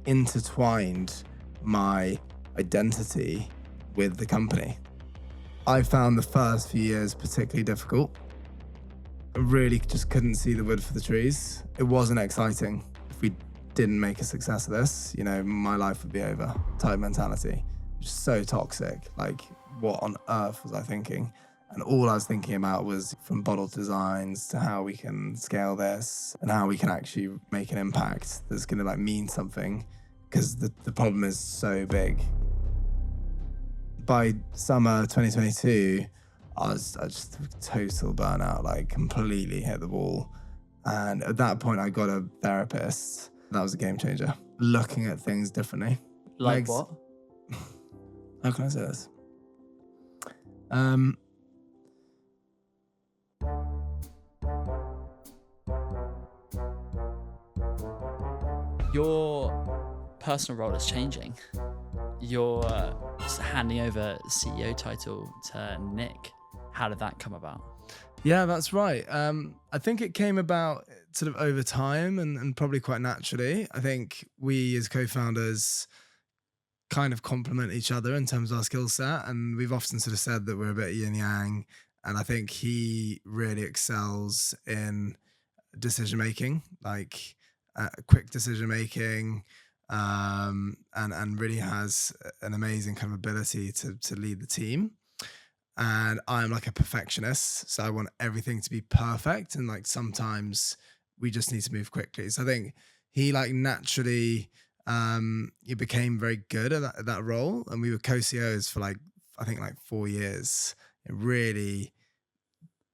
intertwined my identity with the company. I found the first few years particularly difficult. I really just couldn't see the wood for the trees. It wasn't exciting. If we didn't make a success of this, my life would be over type mentality. Just so toxic. Like, what on earth was I thinking? And all I was thinking about was from bottle designs to how we can scale this and how we can actually make an impact that's going to mean something, because the problem is so big. By summer 2022, I just total burnout, completely hit the wall. And at that point, I got a therapist. That was a game changer. Looking at things differently. Like Megs, what? How can I say this? Your personal role is changing. You're handing over CEO title to Nick. How did that come about? Yeah, that's right. I think it came about sort of over time and probably quite naturally. I think we as co-founders kind of complement each other in terms of our skill set, and we've often sort of said that we're a bit yin yang, and I think he really excels in decision making, quick decision making, and really has an amazing kind of ability to lead the team. And I'm like a perfectionist, so I want everything to be perfect, and sometimes we just need to move quickly. So I think he naturally he became very good at that role, and we were co-CEOs for I think 4 years. It really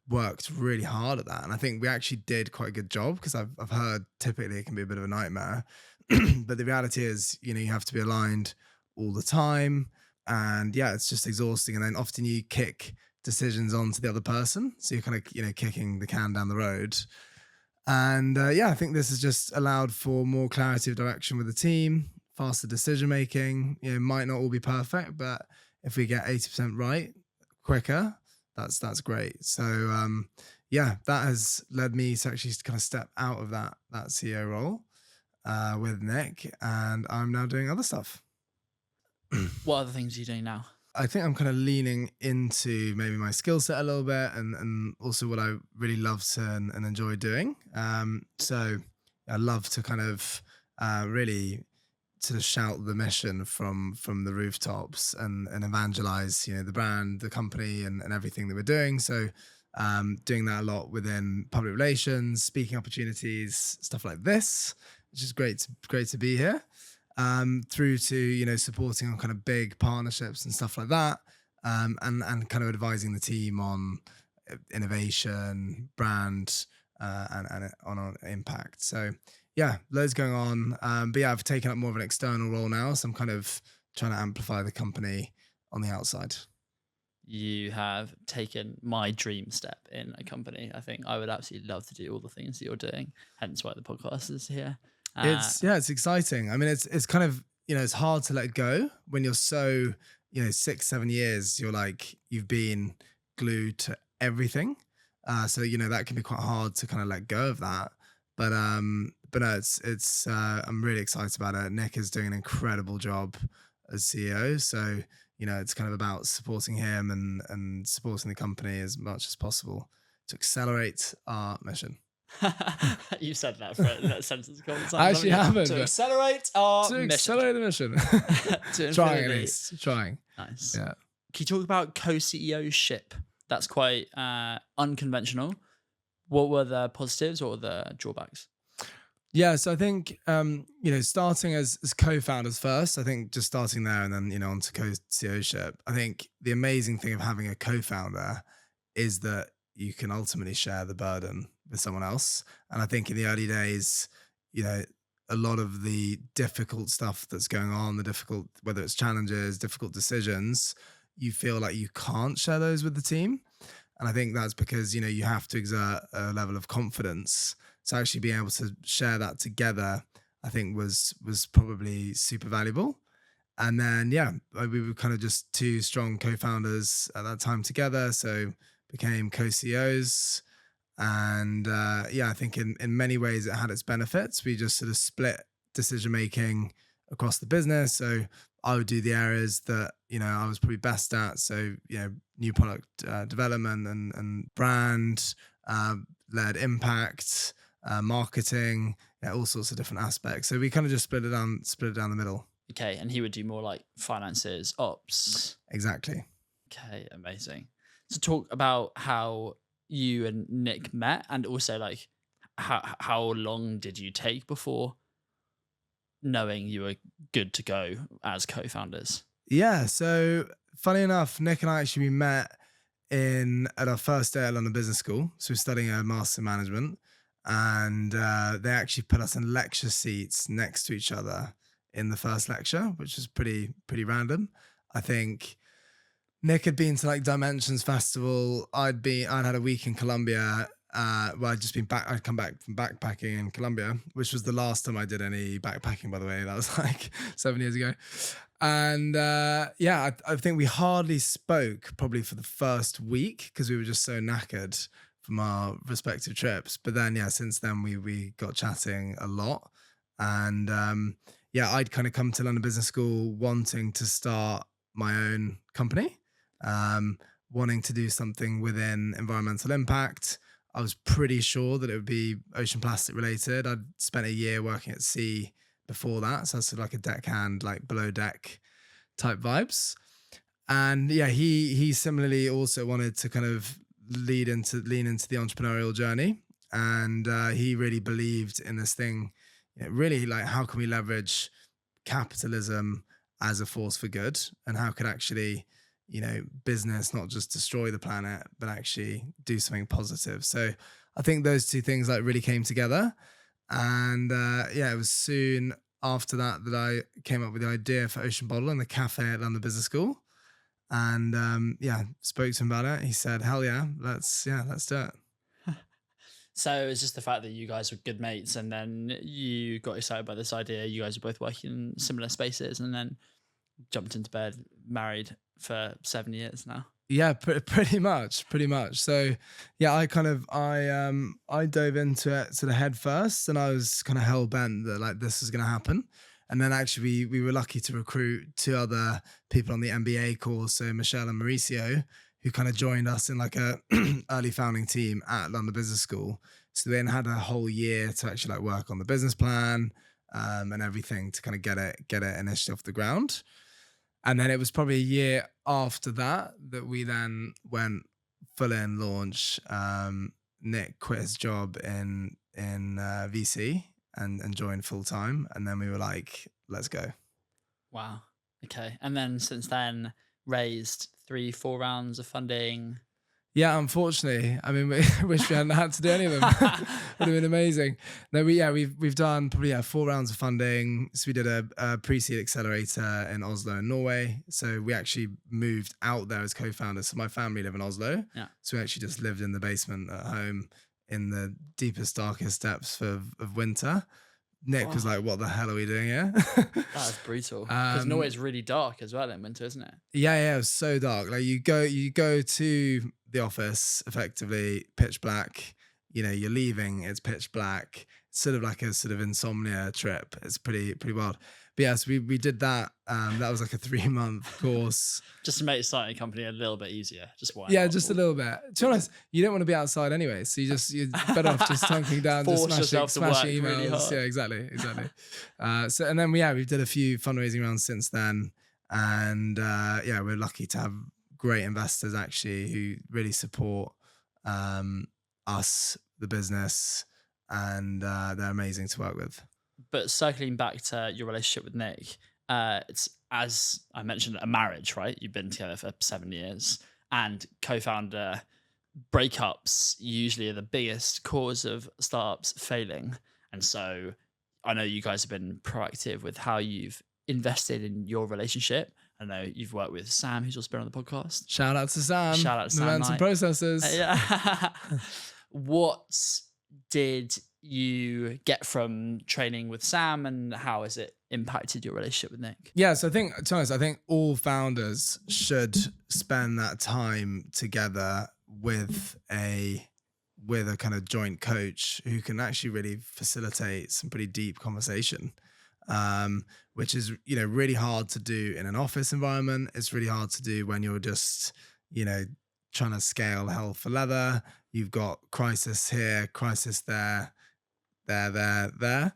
worked really hard at that, and I think we actually did quite a good job, because I've heard typically it can be a bit of a nightmare. But the reality is, you have to be aligned all the time, and yeah, it's just exhausting. And then often you kick decisions onto the other person, so you're kind of kicking the can down the road. And I think this has just allowed for more clarity of direction with the team, faster decision making. Might not all be perfect, but if we get 80% right quicker, that's great. So that has led me to actually kind of step out of that CEO role with Nick, and I'm now doing other stuff. What other things are you doing now? I think I'm kind of leaning into maybe my skill set a little bit, and also what I really love to and enjoy doing. So I love to kind of really sort of shout the mission from the rooftops and evangelize, the brand, the company, and everything that we're doing. So doing that a lot within public relations, speaking opportunities, stuff like this, which is great to be here. Through to supporting on kind of big partnerships and stuff like that, and kind of advising the team on innovation, brand, and on impact. So yeah, loads going on. But yeah, I've taken up more of an external role now, so I'm kind of trying to amplify the company on the outside. You have taken my dream step in a company. I think I would absolutely love to do all the things that you're doing, hence why the podcast is here. It's exciting. I mean, it's kind of, it's hard to let go when you're so, 6-7 years, you've been glued to everything. So, that can be quite hard to kind of let go of that. But no, it's I'm really excited about it. Nick is doing an incredible job as CEO. So, it's kind of about supporting him and supporting the company as much as possible to accelerate our mission. You said that for that sentence a couple of times. I actually haven't. To accelerate our mission. To accelerate the mission. Trying at least. Trying. Nice. Yeah. Can you talk about co-CEO-ship? That's quite unconventional. What were the positives? What were the drawbacks? Yeah, so I think starting as co-founders first. I think just starting there and then onto co-CEO-ship. I think the amazing thing of having a co-founder is that you can ultimately share the burden with someone else. And I think in the early days, a lot of the difficult stuff that's going on, whether it's challenges, difficult decisions, you feel like you can't share those with the team. And I think that's because, you have to exert a level of confidence. So actually being able to share that together, I think was probably super valuable. And then, we were kind of just two strong co-founders at that time together. So became co-CEOs. And I think in many ways it had its benefits. We just sort of split decision-making across the business. So I would do the areas that, I was probably best at. So, new product development and brand, led impact, marketing, all sorts of different aspects. So we kind of just split it down the middle. Okay. And he would do more like finances, ops. Exactly. Okay. Amazing. So talk about how you and Nick met, and also like how long did you take before knowing you were good to go as co-founders? Yeah. So funny enough, Nick and I actually met at our first day at London Business School. So we're studying a master in management, and they actually put us in lecture seats next to each other in the first lecture, which was pretty random. I think Nick had been to like Dimensions Festival. I'd had a week in Colombia. Well, I'd come back from backpacking in Colombia, which was the last time I did any backpacking, by the way. That was like 7 years ago. And I think we hardly spoke probably for the first week because we were just so knackered from our respective trips. But then, since then we got chatting a lot. And I'd kind of come to London Business School wanting to start my own company, wanting to do something within environmental impact. I was pretty sure that it would be ocean plastic related. I'd spent a year working at sea before that. So that's like a deckhand, like below deck type vibes. And he similarly also wanted to kind of lean into the entrepreneurial journey. And he really believed in this thing, really like how can we leverage capitalism as a force for good, and how could actually, business not just destroy the planet, but actually do something positive. So I think those two things like really came together. And it was soon after that I came up with the idea for Ocean Bottle and the cafe at London Business School. And spoke to him about it. He said, hell yeah, let's do it. So it was just the fact that you guys were good mates, and then you got excited by this idea. You guys were both working in similar spaces, and then jumped into bed, married for 7 years now. Yeah, pretty much. So I dove into it sort of head first, and I was kind of hell bent that like this was going to happen. And then actually we were lucky to recruit 2 other people on the MBA course. So Michelle and Mauricio, who kind of joined us in like a early founding team at London Business School. So they then had a whole year to actually like work on the business plan and everything to kind of get it initially off the ground. And then it was probably a year after that we then went full in launch. Nick quit his job in VC and joined full time. And then we were like, let's go. Wow. Okay. And then since then raised 3-4 rounds of funding. Yeah, unfortunately. I mean, we wish we hadn't had to do any of them. Would have been amazing. No, we've done probably 4 rounds of funding. So we did a pre-seed accelerator in Oslo in Norway. So we actually moved out there as co-founders. So my family live in Oslo. Yeah. So we actually just lived in the basement at home in the deepest, darkest depths of winter. Nick was like, what the hell are we doing here? That's brutal. Because Norway's really dark as well in winter, isn't it? Yeah, it was so dark. Like you go to the office, effectively pitch black. You're leaving, it's pitch black. It's sort of like a sort of insomnia trip. It's pretty wild. But yes, we did that. That was like a 3-month course. Just to make starting a company a little bit easier. Just why? Yeah, just a little bit. To be honest, you don't want to be outside anyway. So you're better off just hunking down, just smashing emails. Really yeah, exactly. And then we did a few fundraising rounds since then. And we're lucky to have great investors actually who really support us, the business, and they're amazing to work with. But circling back to your relationship with Nick, it's, as I mentioned, a marriage, right? You've been together for 7 years, and co-founder breakups usually are the biggest cause of startups failing. And so I know you guys have been proactive with how you've invested in your relationship. I know you've worked with Sam, who's also been on the podcast. Shout out to Sam. Events and processes. What did you get from training with Sam, and how has it impacted your relationship with Nick? Yeah, so to be honest, I think all founders should spend that time together with a kind of joint coach who can actually really facilitate some pretty deep conversation. which is, really hard to do in an office environment. It's really hard to do when you're just, trying to scale hell for leather. You've got crisis here, crisis there, there.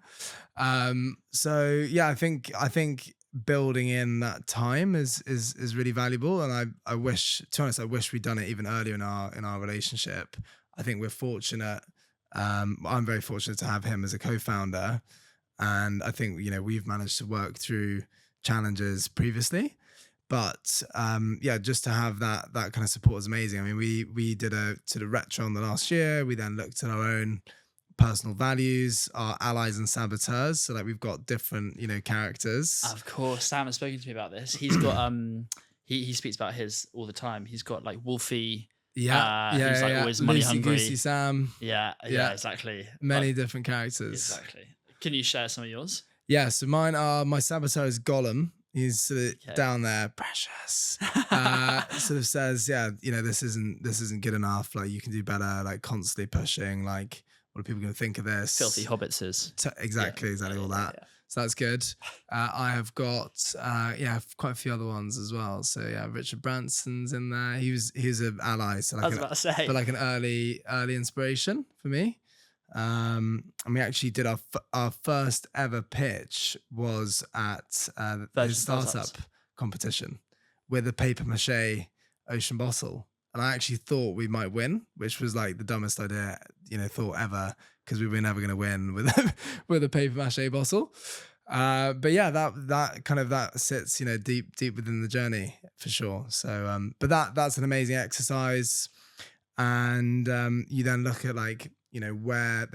So yeah, I think building in that time is really valuable. And I wish, to be honest, I wish we'd done it even earlier in our relationship. I think we're fortunate. I'm very fortunate to have him as a co-founder. And I think, we've managed to work through challenges previously. But yeah, just to have that kind of support is amazing. I mean, we did a sort of retro on the last year. We then looked at our own personal values, our allies and saboteurs. So like we've got different, characters. Of course, Sam has spoken to me about this. He's got he speaks about his all the time. He's got like Wolfie. Who's like always money Lucy, hungry. Goosey, Sam. Yeah, exactly. Many different characters. Exactly. Can you share some of yours? Yeah, so mine are, my saboteur is Gollum. He's sort of down there, precious. Sort of says, yeah, this isn't good enough. Like you can do better. Like constantly pushing. Like what are people going to think of this? Filthy hobbitses. Exactly all that. Yeah. So that's good. I have got quite a few other ones as well. So yeah, Richard Branson's in there. He's an ally. So like I was about to say, but like an early inspiration for me. And we actually did our first ever pitch was at the startup competition with a paper mache ocean bottle, and I actually thought we might win, which was like the dumbest idea thought ever, because we were never going to win with a paper mache bottle. But yeah, that sits deep within the journey for sure. So but that's an amazing exercise, and you then look at like where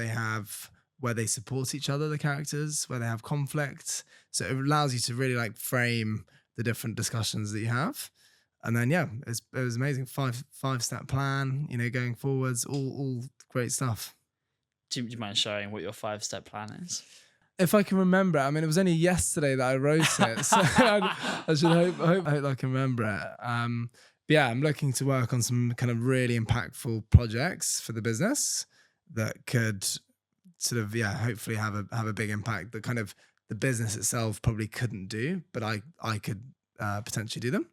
they support each other, the characters, where they have conflict. So it allows you to really like frame the different discussions that you have. And then, yeah, it was amazing. Five-step plan, going forwards, all great stuff. Do you mind sharing what your 5-step plan is? If I can remember it. I mean, it was only yesterday that I wrote it. So I should hope I can remember it. But yeah, I'm looking to work on some kind of really impactful projects for the business that could sort of, hopefully have a big impact that kind of the business itself probably couldn't do, but I could potentially do them.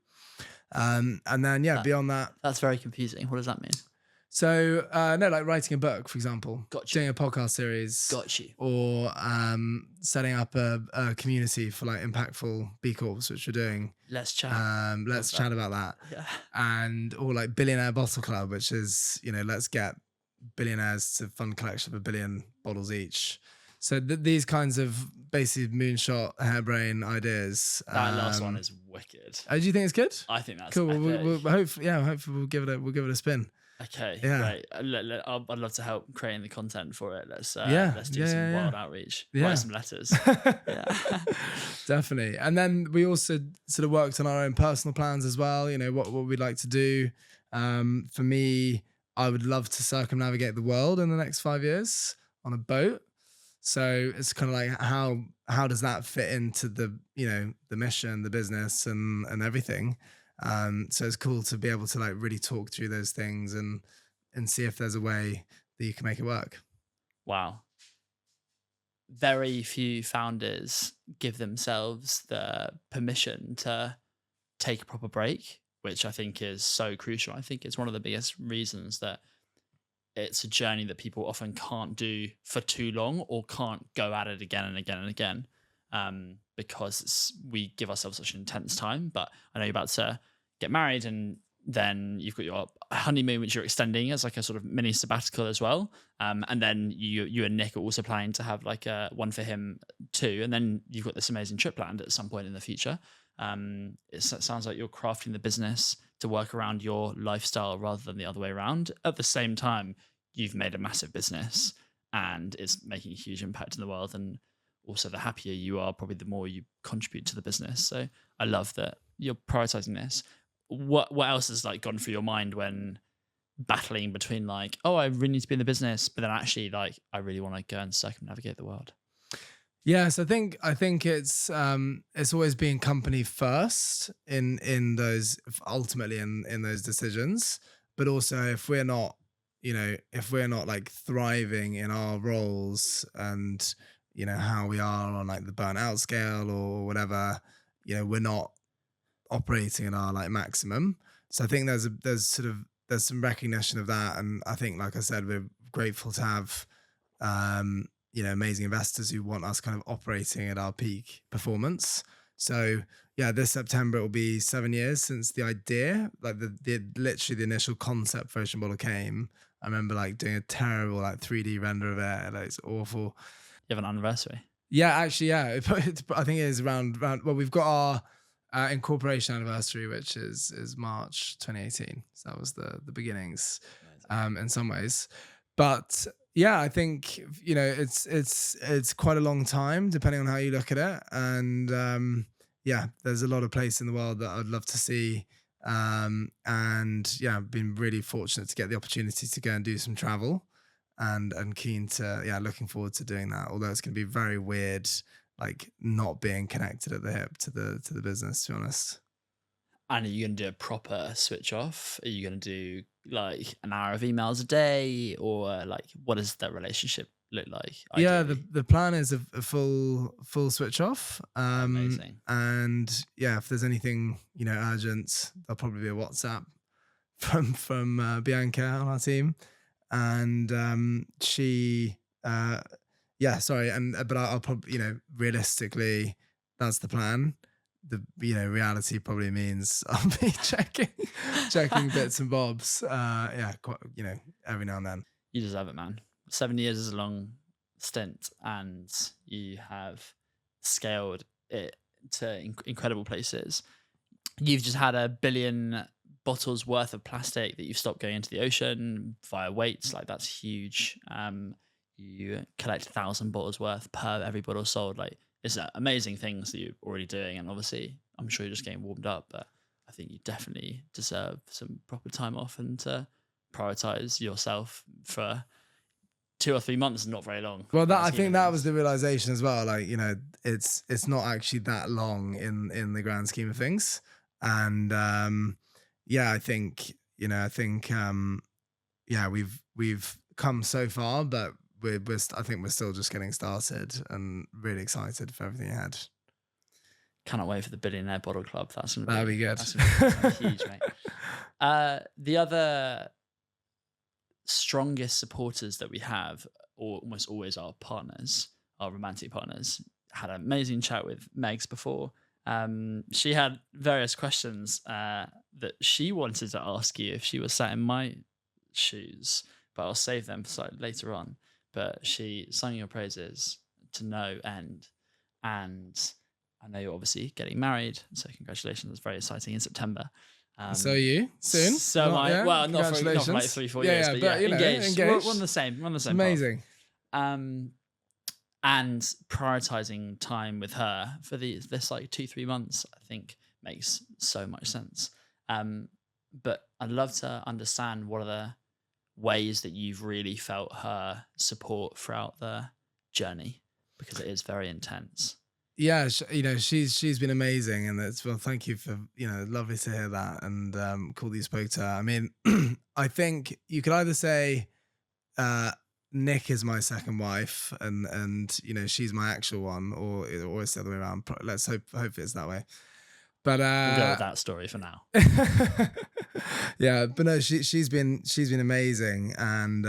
And then, beyond that. That's very confusing. What does that mean? So, no, like writing a book, for example. Got you. Doing a podcast series. Got you. Or setting up a community for like impactful B Corps, which we're doing. Let's chat. Let's chat about that. Yeah. And, or like Billionaire Bottle Club, which is, let's get billionaires to fund collection of 1 billion bottles each. So these kinds of basically moonshot harebrained ideas. That last one is wicked. Oh, do you think it's good? I think that's cool. We'll hopefully we'll give it a spin. Okay, yeah. Great. I'd love to help creating the content for it. Let's do some wild outreach. Yeah. Write some letters. Definitely. And then we also sort of worked on our own personal plans as well. What we'd like to do. For me, I would love to circumnavigate the world in the next 5 years on a boat. So it's kind of like how does that fit into the the mission, the business, and everything. So it's cool to be able to like really talk through those things and see if there's a way that you can make it work. Wow. Very few founders give themselves the permission to take a proper break, which I think is so crucial. I think it's one of the biggest reasons that it's a journey that people often can't do for too long or can't go at it again and again and again, because we give ourselves such an intense time. But I know you're about to get married, and then you've got your honeymoon, which you're extending as like a sort of mini sabbatical as well. And then you and Nick are also planning to have like one for him too. And then you've got this amazing trip planned at some point in the future. It sounds like you're crafting the business to work around your lifestyle rather than the other way around. At the same time, you've made a massive business and it's making a huge impact in the world. And also the happier you are, probably the more you contribute to the business. So I love that you're prioritizing this. What else has like gone through your mind when battling between like, oh, I really need to be in the business, but then actually like, I really want to go and circumnavigate the world? Yes, I think it's always been company first in those, ultimately in those decisions, but also if we're not like thriving in our roles and how we are on like the burnout scale or whatever, we're not operating at our like maximum. So I think there's some recognition of that. And I think, like I said, we're grateful to have, amazing investors who want us kind of operating at our peak performance. So yeah, this September it will be 7 years since the idea, like the literally the initial concept for Ocean Bottle came. I remember like doing a terrible like 3D render of it. Like, it's awful. You have an anniversary. Yeah, actually, yeah. I think it is around. Well, we've got our incorporation anniversary, which is March 2018. So that was the beginnings, in some ways. But yeah, I think it's quite a long time depending on how you look at it, and yeah, there's a lot of place in the world that I'd love to see. And yeah, I've been really fortunate to get the opportunity to go and do some travel, and keen to, looking forward to doing that. Although it's going to be very weird, like not being connected at the hip to the business, to be honest. And are you going to do a proper switch off? Are you going to do like an hour of emails a day, or like what does that relationship look like? Yeah, Ideally? the plan is a full switch off. Amazing. And yeah, if there's anything urgent, there'll probably be a WhatsApp from Bianca on our team, and she yeah, sorry, and but I'll probably, realistically, that's the plan. The reality probably means I'll be checking bits and bobs. Yeah, quite, every now and then. You deserve it, man. 7 years is a long stint, and you have scaled it to incredible places. You've just had 1 billion bottles worth of plastic that you've stopped going into the ocean via weights. Like, that's huge. You collect 1,000 bottles worth per every bottle sold. Like, it's amazing things that you're already doing, and obviously I'm sure you're just getting warmed up, but I think you definitely deserve some proper time off and to prioritize yourself for 2 or 3 months is not very long. Well, I think that was the realization as well. Like, it's not actually that long in the grand scheme of things. And yeah, I think yeah, we've come so far, but I think we're still just getting started, and really excited for everything ahead. Cannot wait for the Billionaire Bottle Club. That'd be good. That's huge, mate. The other strongest supporters that we have, or almost always our partners, our romantic partners. Had an amazing chat with Megs before. She had various questions that she wanted to ask you if she was sat in my shoes, but I'll save them for slightly later on. But she sung your praises to no end, and I know you're obviously getting married, so congratulations. It's very exciting in September. So are you soon? So am I. Yeah? Well, not for like 3-4 years, but yeah, engaged. We're on the same. We're on the same. Amazing. Path. And prioritizing time with her for this like 2-3 months, I think makes so much sense. But I'd love to understand what are the ways that you've really felt her support throughout the journey, because it is very intense. Yeah, she's been amazing, and thank you for, lovely to hear that, and cool that you spoke to her. I mean, I think you could either say Nick is my second wife, and she's my actual one, or it's the other way around. Let's hope it's that way. But we'll go with that story for now. Yeah, but no, she's been amazing, and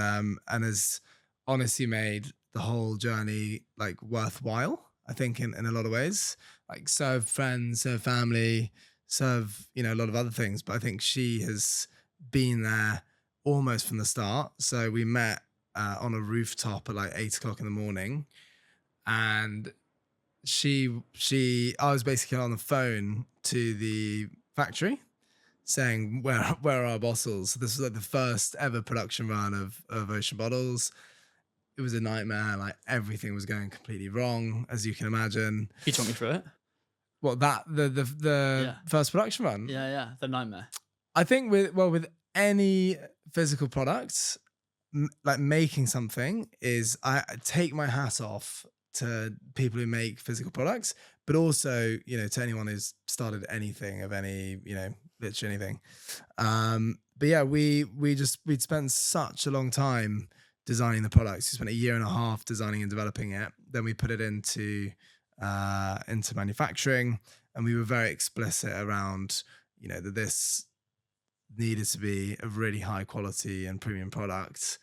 has honestly made the whole journey like worthwhile. I think in a lot of ways, like serve friends, serve family, serve, a lot of other things. But I think she has been there almost from the start. So we met on a rooftop at like 8 o'clock in the morning, and I was basically on the phone to the factory saying, where are our bottles? So this was like the first ever production run of Ocean Bottles. It was a nightmare. Like, everything was going completely wrong, as you can imagine. Can you talk me through it? What, the first production run? Yeah, the nightmare. I think with any physical product, like making something I take my hat off to people who make physical products, but also, to anyone who's started anything of any, literally anything. But yeah, we'd spent such a long time designing the products. We spent a year and a half designing and developing it. Then we put it into manufacturing, and we were very explicit around, that this needed to be a really high quality and premium product.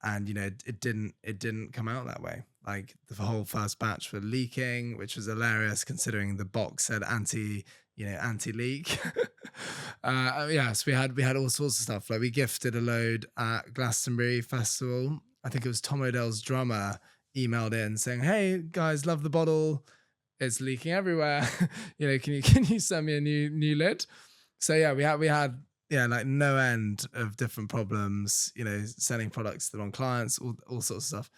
And it didn't come out that way. Like the whole first batch were leaking, which was hilarious considering the box said anti-leak. So we had all sorts of stuff. Like we gifted a load at Glastonbury Festival. I think it was Tom Odell's drummer emailed in saying, "Hey guys, love the bottle. It's leaking everywhere. Can you send me a new lid?" So yeah, we had like no end of different problems, sending products to the wrong clients, all sorts of stuff.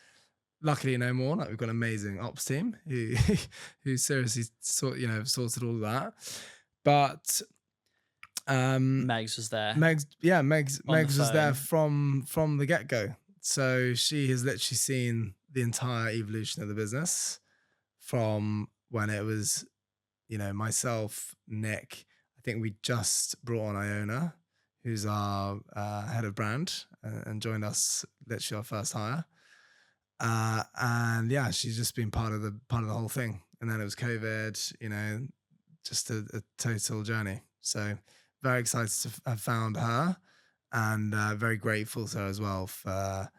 Luckily no more. Like we've got an amazing ops team who seriously sorted all of that. But Megs was there. Megs was there from the get-go. So she has literally seen the entire evolution of the business from when it was, myself, Nick. I think we just brought on Iona, who's our head of brand, and joined us literally our first hire. And yeah, she's just been part of the whole thing. And then it was COVID, just a total journey. So very excited to have found her, and very grateful to her as well for,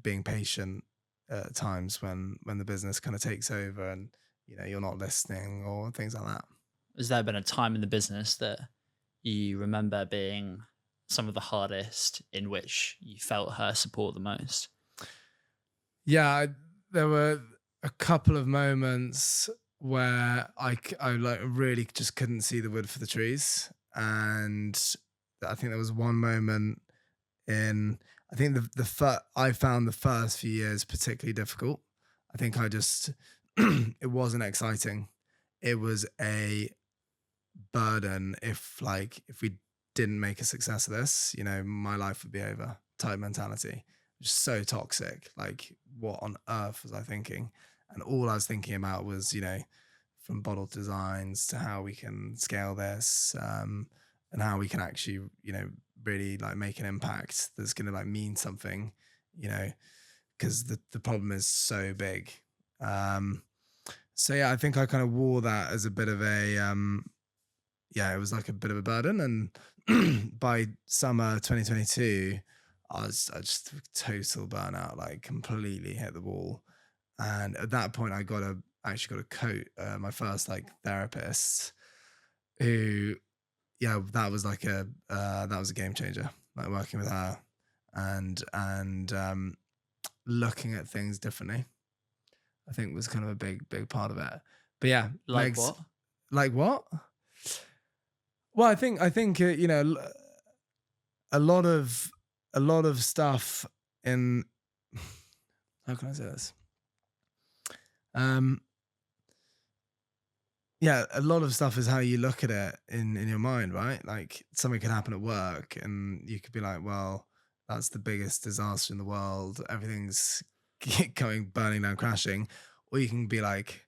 being patient at times when the business kind of takes over and, you're not listening or things like that. Has there been a time in the business that you remember being some of the hardest, in which you felt her support the most? Yeah, there were a couple of moments where I like really just couldn't see the wood for the trees. And I think there was one moment I think I found the first few years particularly difficult. I think it wasn't exciting. It was a burden if we didn't make a success of this, my life would be over type mentality. Just so toxic. Like, what on earth was I thinking? And all I was thinking about was, from bottle designs to how we can scale this, and how we can actually, really like make an impact that's going to like mean something, because the problem is so big. So yeah, I think I kind of wore that as a bit of a, it was like a bit of a burden. And by summer 2022, I just total burnout, like completely hit the wall. And at that point, I actually got a coach, my first like therapist, who, that was a game changer. Like working with her and looking at things differently, I think was kind of a big part of it. But yeah, like what? Like what? Well, I think a lot of stuff in, how can I say this? A lot of stuff is how you look at it in your mind, right? Like something could happen at work and you could be like, well, that's the biggest disaster in the world. Everything's burning down, crashing. Or you can be like,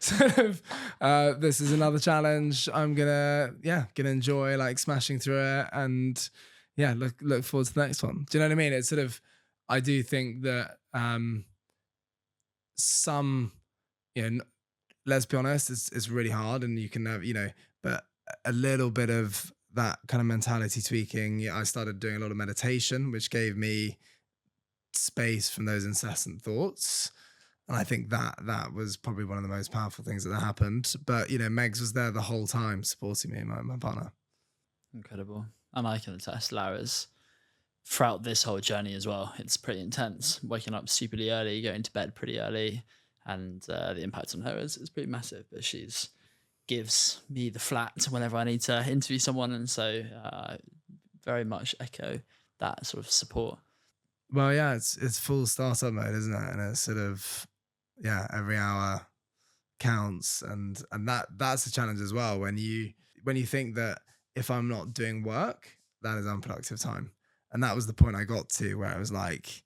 sort of, this is another challenge. I'm gonna enjoy like smashing through it, and look forward to the next one. Do you know what I mean? It's sort of, I do think that some, let's be honest, it's really hard, and you can have, but a little bit of that kind of mentality tweaking. Yeah, I started doing a lot of meditation, which gave me space from those incessant thoughts. And I think that was probably one of the most powerful things that happened. But, Megs was there the whole time supporting me, my partner. Incredible. And I can attest, Lara's throughout this whole journey as well. It's pretty intense. Waking up stupidly early, going to bed pretty early, and the impact on her is pretty massive. But she's gives me the flat whenever I need to interview someone. And so very much echo that sort of support. Well, yeah, it's full startup mode, isn't it? And it's sort of, every hour counts, and that's a challenge as well. When you think that if I'm not doing work, that is unproductive time, and that was the point I got to where I was like,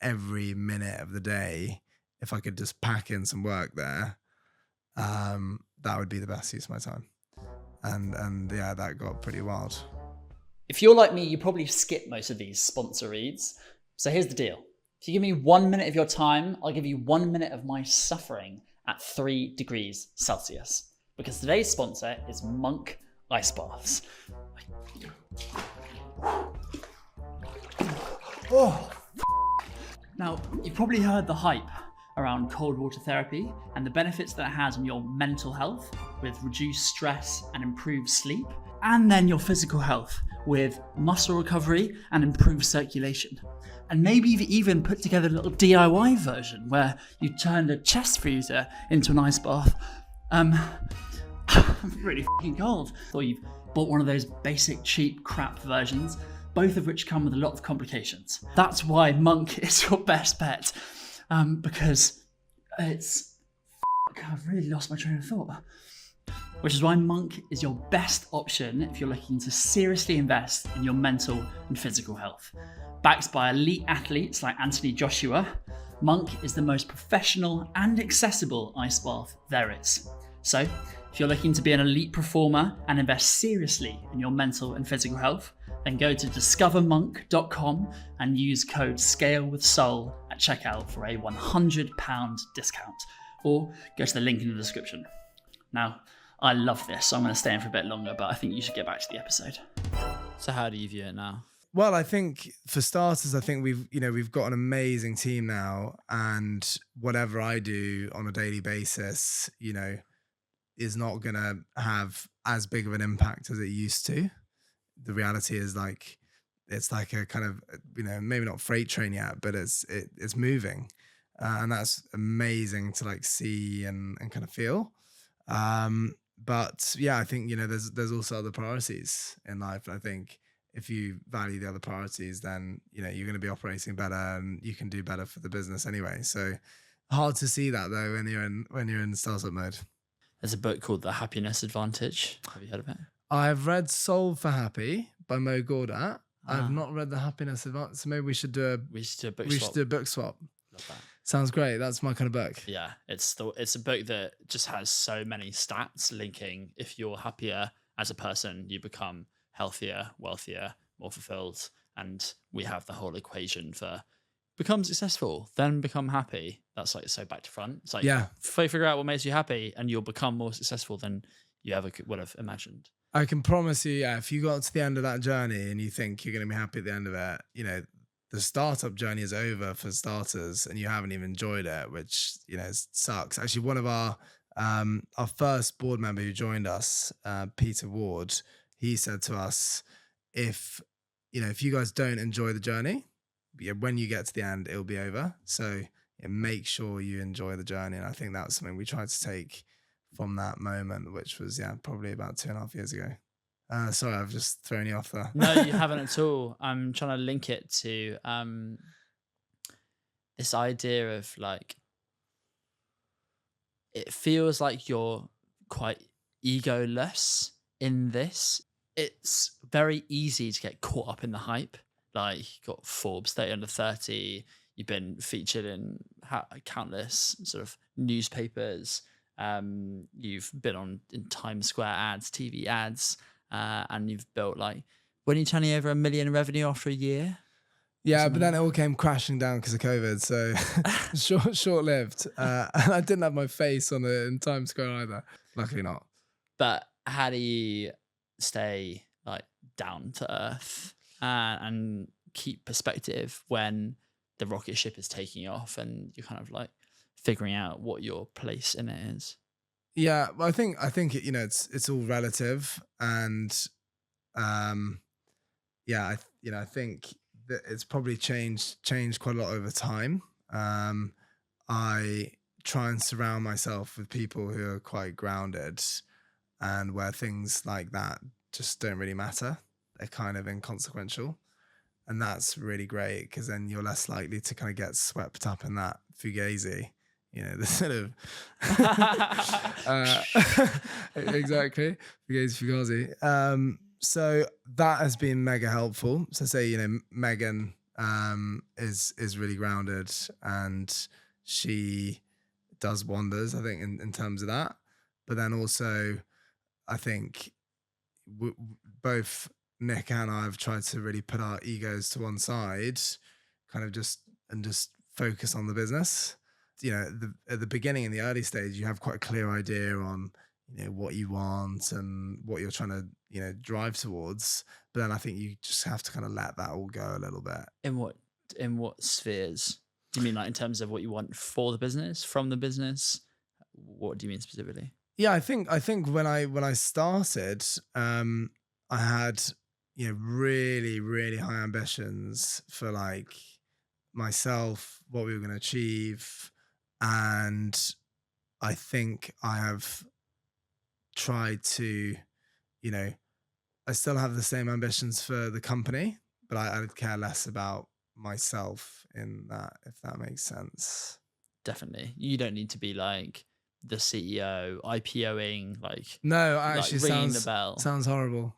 every minute of the day, if I could just pack in some work there, that would be the best use of my time, and that got pretty wild. If you're like me, you probably skip most of these sponsor reads. So here's the deal. If you give me 1 minute of your time, I'll give you 1 minute of my suffering at 3 degrees Celsius. Because today's sponsor is Monk Ice Baths. Oh. Now, you've probably heard the hype around cold water therapy and the benefits that it has on your mental health with reduced stress and improved sleep, and then your physical health with muscle recovery and improved circulation. And maybe you've even put together a little DIY version where you turned a chest freezer into an ice bath. I'm really fucking cold. Or you've bought one of those basic cheap crap versions, both of which come with a lot of complications. That's why Monk is your best bet, because it's... I've really lost my train of thought. Which is why Monk is your best option if you're looking to seriously invest in your mental and physical health. Backed by elite athletes like Anthony Joshua, Monk is the most professional and accessible ice bath there is. So, if you're looking to be an elite performer and invest seriously in your mental and physical health, then go to discovermonk.com and use code SCALEWITHSOUL at checkout for a £100 discount, or go to the link in the description. Now, I love this, so I'm going to stay in for a bit longer, but I think you should get back to the episode. So how do you view it now? Well, I think for starters, I think we've got an amazing team now, and whatever I do on a daily basis, is not going to have as big of an impact as it used to. The reality is it's like a kind of, maybe not freight train yet, but it's moving. And that's amazing to see and kind of feel. But yeah, I think, there's also other priorities in life. And I think if you value the other priorities, then, you're going to be operating better and you can do better for the business anyway. So hard to see that though, when you're in startup mode. There's a book called The Happiness Advantage. Have you heard of it? I've read Solve for Happy by Mo Gawdat. I've not read The Happiness Advantage. So maybe we should do a book swap. Love that. Sounds great. That's my kind of book. Yeah, it's a book that just has so many stats linking. If you're happier as a person, you become healthier, wealthier, more fulfilled, and we have the whole equation for become successful, then become happy. That's so back to front. It's figure out what makes you happy, and you'll become more successful than you ever would have imagined. I can promise you, if you got to the end of that journey and you think you're going to be happy at the end of it, the startup journey is over for starters, and you haven't even enjoyed it, which, sucks. Actually, one of our first board member who joined us, Peter Ward, he said to us, if you guys don't enjoy the journey, when you get to the end, it'll be over. So make sure you enjoy the journey. And I think that's something we tried to take from that moment, which was, probably about 2.5 years ago. Sorry, I've just thrown you off there. No, you haven't at all. I'm trying to link it to this idea of it feels like you're quite egoless in this. It's very easy to get caught up in the hype. You got Forbes 30 under 30. You've been featured in countless sort of newspapers. You've been in Times Square ads, TV ads. And you've built when you're turning over $1 million in revenue after a year. Yeah, but then it all came crashing down because of COVID, so short-lived. And I didn't have my face on it in Times Square either. Luckily not. But how do you stay down to earth and keep perspective when the rocket ship is taking off and you're kind of figuring out what your place in it is? Yeah, well, I think it's all relative, and I think that it's probably changed quite a lot over time. I try and surround myself with people who are quite grounded, and where things like that just don't really matter. They're kind of inconsequential, and that's really great because then you're less likely to kind of get swept up in that fugazi. The sort of exactly fugazi. So that has been mega helpful. So say Megan is really grounded, and she does wonders, I think, in terms of that. But then also, I think both Nick and I have tried to really put our egos to one side, kind of just focus on the business. At the beginning, in the early stage, you have quite a clear idea on what you want and what you're trying to drive towards. But then I think you just have to kind of let that all go a little bit. In what spheres? Do you mean like in terms of what you want for the business, from the business? What do you mean specifically? Yeah, I think when I started, I had really really high ambitions for like myself, what we were going to achieve, and I think I have tried to, you know, I still have the same ambitions for the company, but I care less about myself in that, if that makes sense. Definitely. You don't need to be like the CEO IPOing, No, like actually ringing the bell. sounds horrible.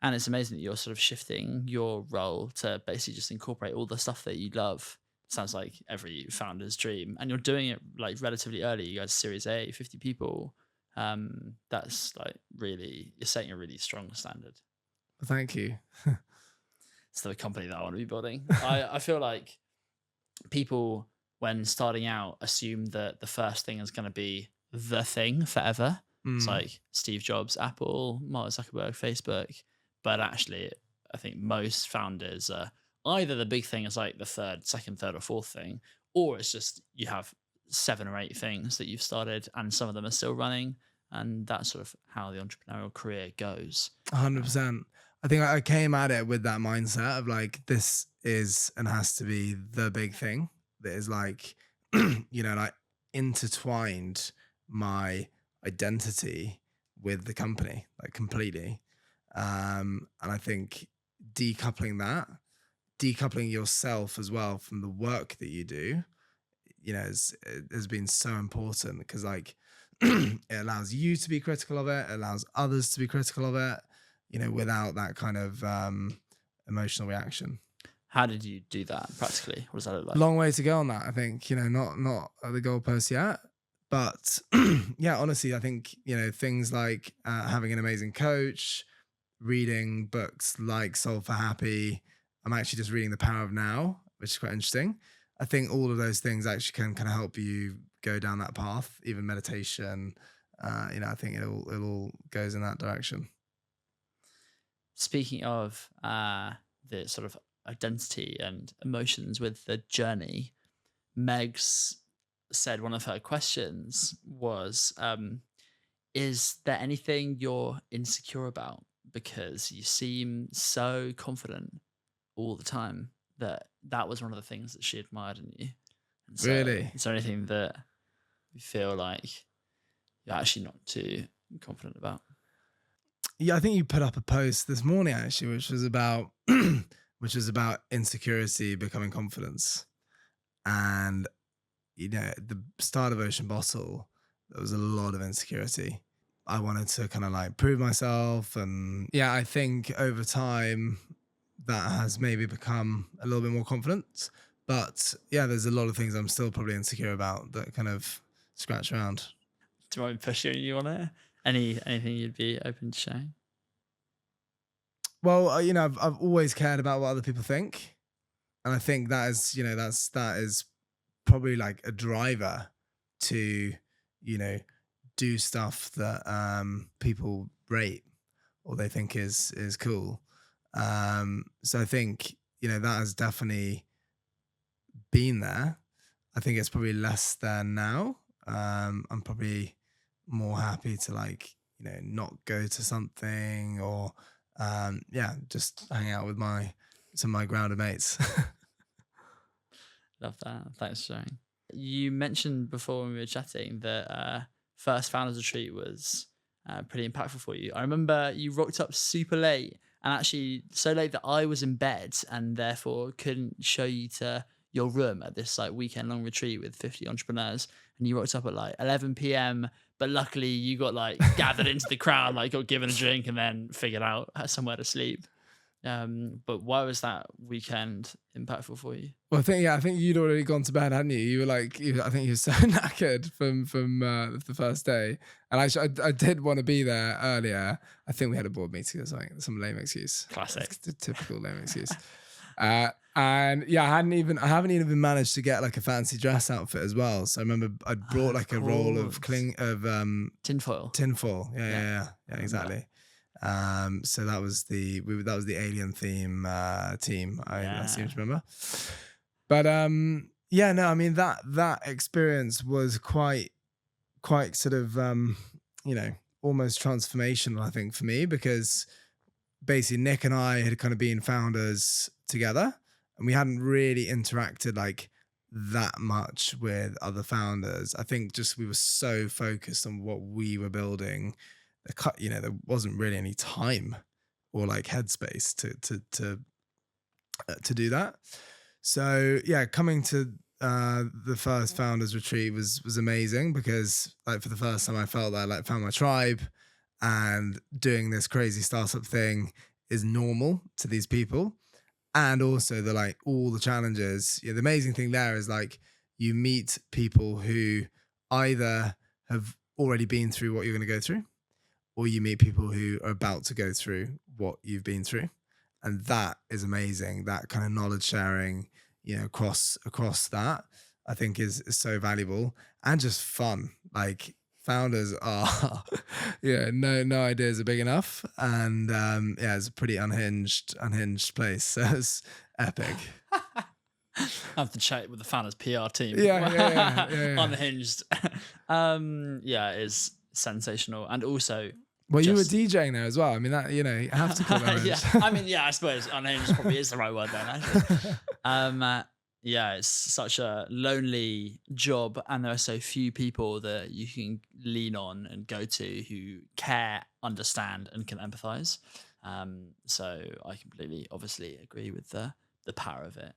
And it's amazing that you're sort of shifting your role to basically just incorporate all the stuff that you love. Sounds like every founder's dream. And you're doing it like relatively early. You guys Series A, 50 people. That's like really, you're setting a really strong standard. Thank you. It's the company that I want to be building. I feel like people, when starting out, assume that the first thing is going to be the thing forever. It's like Steve Jobs, Apple, Mark Zuckerberg, Facebook. But actually, I think most founders are either the big thing is like the second, third, or fourth thing, or it's just you have 7 or 8 things that you've started and some of them are still running. And that's sort of how the entrepreneurial career goes. 100%. I think I came at it with that mindset of like, this is and has to be the big thing that is like, like intertwined my identity with the company, like completely. And I think decoupling yourself as well from the work that you do, has been so important because like it allows you to be critical of it, allows others to be critical of it, without that kind of emotional reaction. How did you do that practically? What does that look like? Long way to go on that, I think. Not at the goalpost yet. But yeah, honestly, I think, things like having an amazing coach, reading books like Solve for Happy. I'm actually just reading The Power of Now, which is quite interesting. I think all of those things actually can kind of help you go down that path, even meditation. I think it all goes in that direction. Speaking of the sort of identity and emotions with the journey, Megs said one of her questions was, is there anything you're insecure about? Because you seem so confident all the time. That was one of the things that she admired in you. And so, Really? is there anything that you feel like you're actually not too confident about? Yeah, I think you put up a post this morning actually, which was about insecurity becoming confidence. And at the start of Ocean Bottle, there was a lot of insecurity. I wanted to kind of like prove myself, and yeah, I think over time that has maybe become a little bit more confident. But yeah, there's a lot of things I'm still probably insecure about that kind of scratch around. Do you want me pushing you on it? Anything you'd be open to sharing? Well, I've always cared about what other people think, and I think that is that is probably like a driver to do stuff that people rate or they think is cool. So I think that has definitely been there. I think it's probably less there now. I'm probably more happy to like not go to something or just hang out with some of my grounded mates. Love that. Thanks for sharing. You mentioned before when we were chatting that first Founders Retreat was pretty impactful for you. I remember you rocked up super late, and actually so late that I was in bed and therefore couldn't show you to your room at this like weekend long retreat with 50 entrepreneurs. And you rocked up at like 11 p.m. But luckily you got like gathered into the crowd, like got given a drink and then figured out somewhere to sleep. But why was that weekend impactful for you? Well, I think you'd already gone to bed, hadn't you? You were like, I think you were so knackered from the first day, and I did want to be there earlier. I think we had a board meeting or something, some lame excuse. Classic. It's the typical lame excuse. And yeah, I haven't even managed to get like a fancy dress outfit as well. So I remember I brought like a roll of tinfoil. Tinfoil. Yeah, exactly. So that was the alien theme team. I seem to remember. But yeah, no, I mean that experience was quite sort of almost transformational, I think, for me, because basically Nick and I had kind of been founders together, and we hadn't really interacted like that much with other founders. I think just we were so focused on what we were building. There wasn't really any time or like headspace to do that. So yeah, coming to the first founders retreat was amazing, because like for the first time I felt that I like found my tribe, and doing this crazy startup thing is normal to these people. And also the like all the challenges. The amazing thing there is like you meet people who either have already been through what you're going to go through, or you meet people who are about to go through what you've been through. And that is amazing. That kind of knowledge sharing, across that, I think is so valuable and just fun. Like founders are, no ideas are big enough. And it's a pretty unhinged place. So it's epic. I have to chat with the founders PR team. Yeah. Unhinged. It's sensational. And also, well, you were DJing there as well. I mean, that, you have to call that. I suppose unhinged probably is the right word then. It's such a lonely job, and there are so few people that you can lean on and go to who care, understand, and can empathize. So I completely, obviously, agree with the power of it.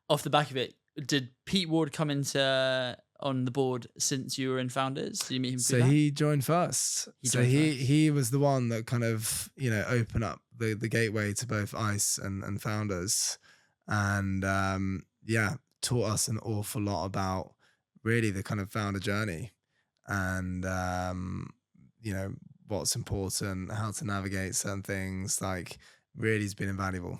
Off the back of it, did Pete Ward come into on the board since you were in Founders? Did you meet him? So he joined first. He was the one that kind of opened up the gateway to both ICE and Founders, and taught us an awful lot about really the kind of founder journey, and what's important, how to navigate certain things. Like really has been invaluable.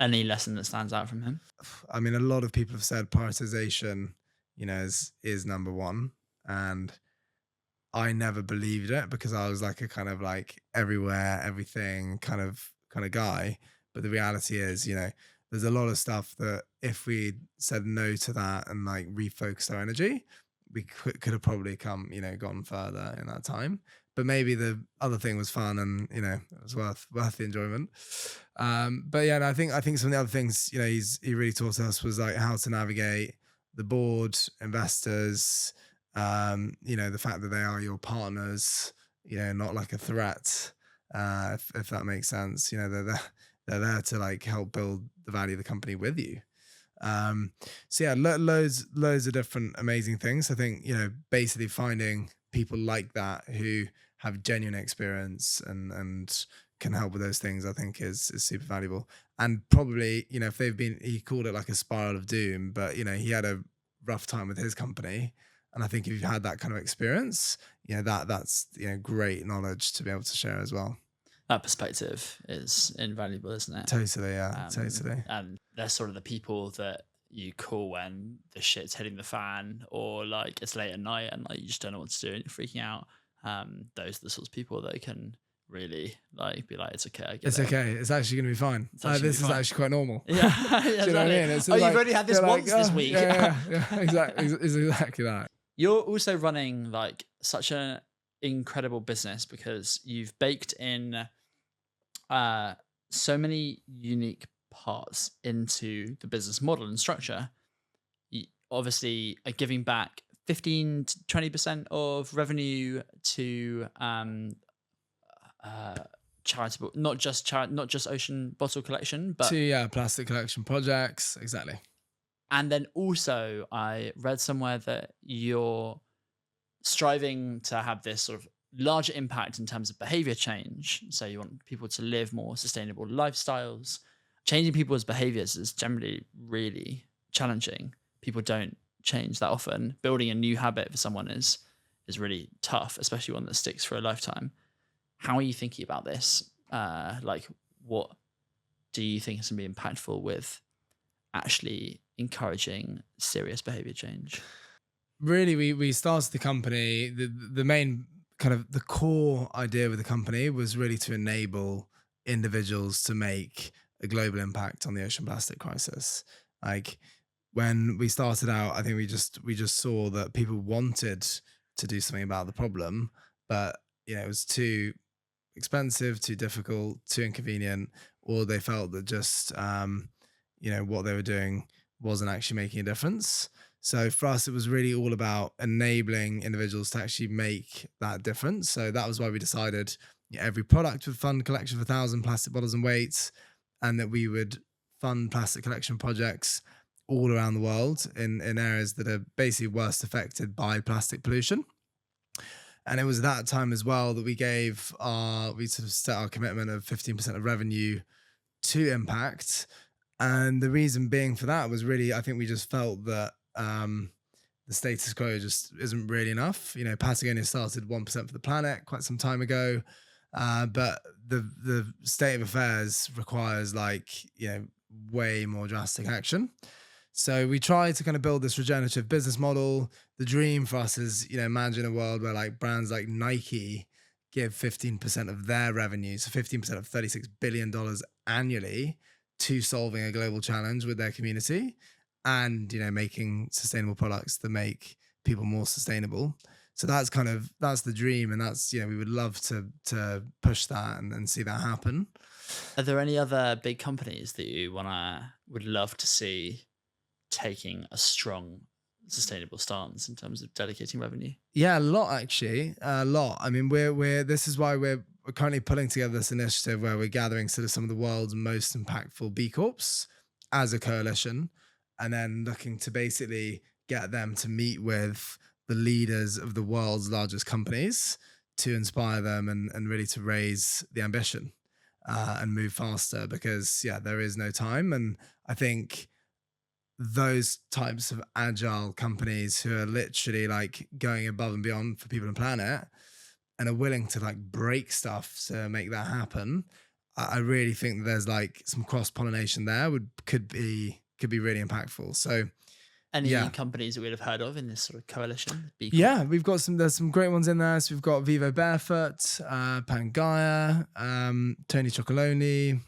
Any lesson that stands out from him? I mean, a lot of people have said prioritization, is number one. And I never believed it, because I was like a kind of like everywhere, everything kind of guy. But the reality is, there's a lot of stuff that if we said no to that and like refocused our energy, we could have probably gone further in that time. But maybe the other thing was fun, and it was worth the enjoyment. But yeah, and I think some of the other things he really taught us was like how to navigate the board, investors, the fact that they are your partners, not like a threat, if that makes sense. They're there to like help build the value of the company with you. So yeah, loads of different amazing things. I think basically finding people like that who have genuine experience and can help with those things, I think is super valuable. And probably, if they've been, he called it like a spiral of doom, but he had a rough time with his company. And I think if you've had that kind of experience, that's great knowledge to be able to share as well. That perspective is invaluable, isn't it? Totally, yeah, totally. And they're sort of the people that you call when the shit's hitting the fan, or like it's late at night and like you just don't know what to do and you're freaking out. Those are the sorts of people that can really like be like, it's okay. I get it's okay. It's actually going to be fine. This is actually quite normal. Yeah. Do you know what I mean? You've only had this once this week. Yeah, exactly. It's exactly that. You're also running like such an incredible business, because you've baked in so many unique parts into the business model and structure. You obviously are giving back 15 to 20% of revenue to charitable, not just ocean bottle collection, but to plastic collection projects. Exactly. And then also I read somewhere that you're striving to have this sort of larger impact in terms of behavior change. So you want people to live more sustainable lifestyles. Changing people's behaviors is generally really challenging. People don't change that often. Building a new habit for someone is really tough, especially one that sticks for a lifetime. How are you thinking about this? Like, what do you think is going to be impactful with actually encouraging serious behavior change? Really, we started the company. The main kind of the core idea with the company was really to enable individuals to make a global impact on the ocean plastic crisis. Like when we started out, I think we just saw that people wanted to do something about the problem, but it was too expensive, too difficult, too inconvenient, or they felt that just what they were doing wasn't actually making a difference. So for us, it was really all about enabling individuals to actually make that difference. So that was why we decided every product would fund collection of 1,000 plastic bottles and weights, and that we would fund plastic collection projects all around the world in areas that are basically worst affected by plastic pollution. And it was that time as well that we sort of set our commitment of 15% of revenue to impact. And the reason being for that was really, I think we just felt that the status quo just isn't really enough. Patagonia started 1% for the planet quite some time ago, but the state of affairs requires way more drastic action. So we try to kind of build this regenerative business model. The dream for us is, imagine a world where brands like Nike give 15% of their revenue, so 15% of $36 billion annually, to solving a global challenge with their community and, making sustainable products that make people more sustainable. So that's the dream. And that's, we would love to push that and see that happen. Are there any other big companies that you would love to see taking a strong sustainable stance in terms of dedicating revenue? Yeah, a lot actually, a lot. I mean, this is why we're currently putting together this initiative where we're gathering sort of some of the world's most impactful B Corps as a coalition, and then looking to basically get them to meet with the leaders of the world's largest companies to inspire them and really to raise the ambition and move faster, because there is no time. And I think those types of agile companies who are literally going above and beyond for people and planet and are willing to break stuff to make that happen, I really think that there's some cross-pollination there could be really impactful. So any companies that we'd have heard of in this sort of coalition? Yeah, there's some great ones in there. So we've got Vivo Barefoot, Pangaea, Tony Chocolonely.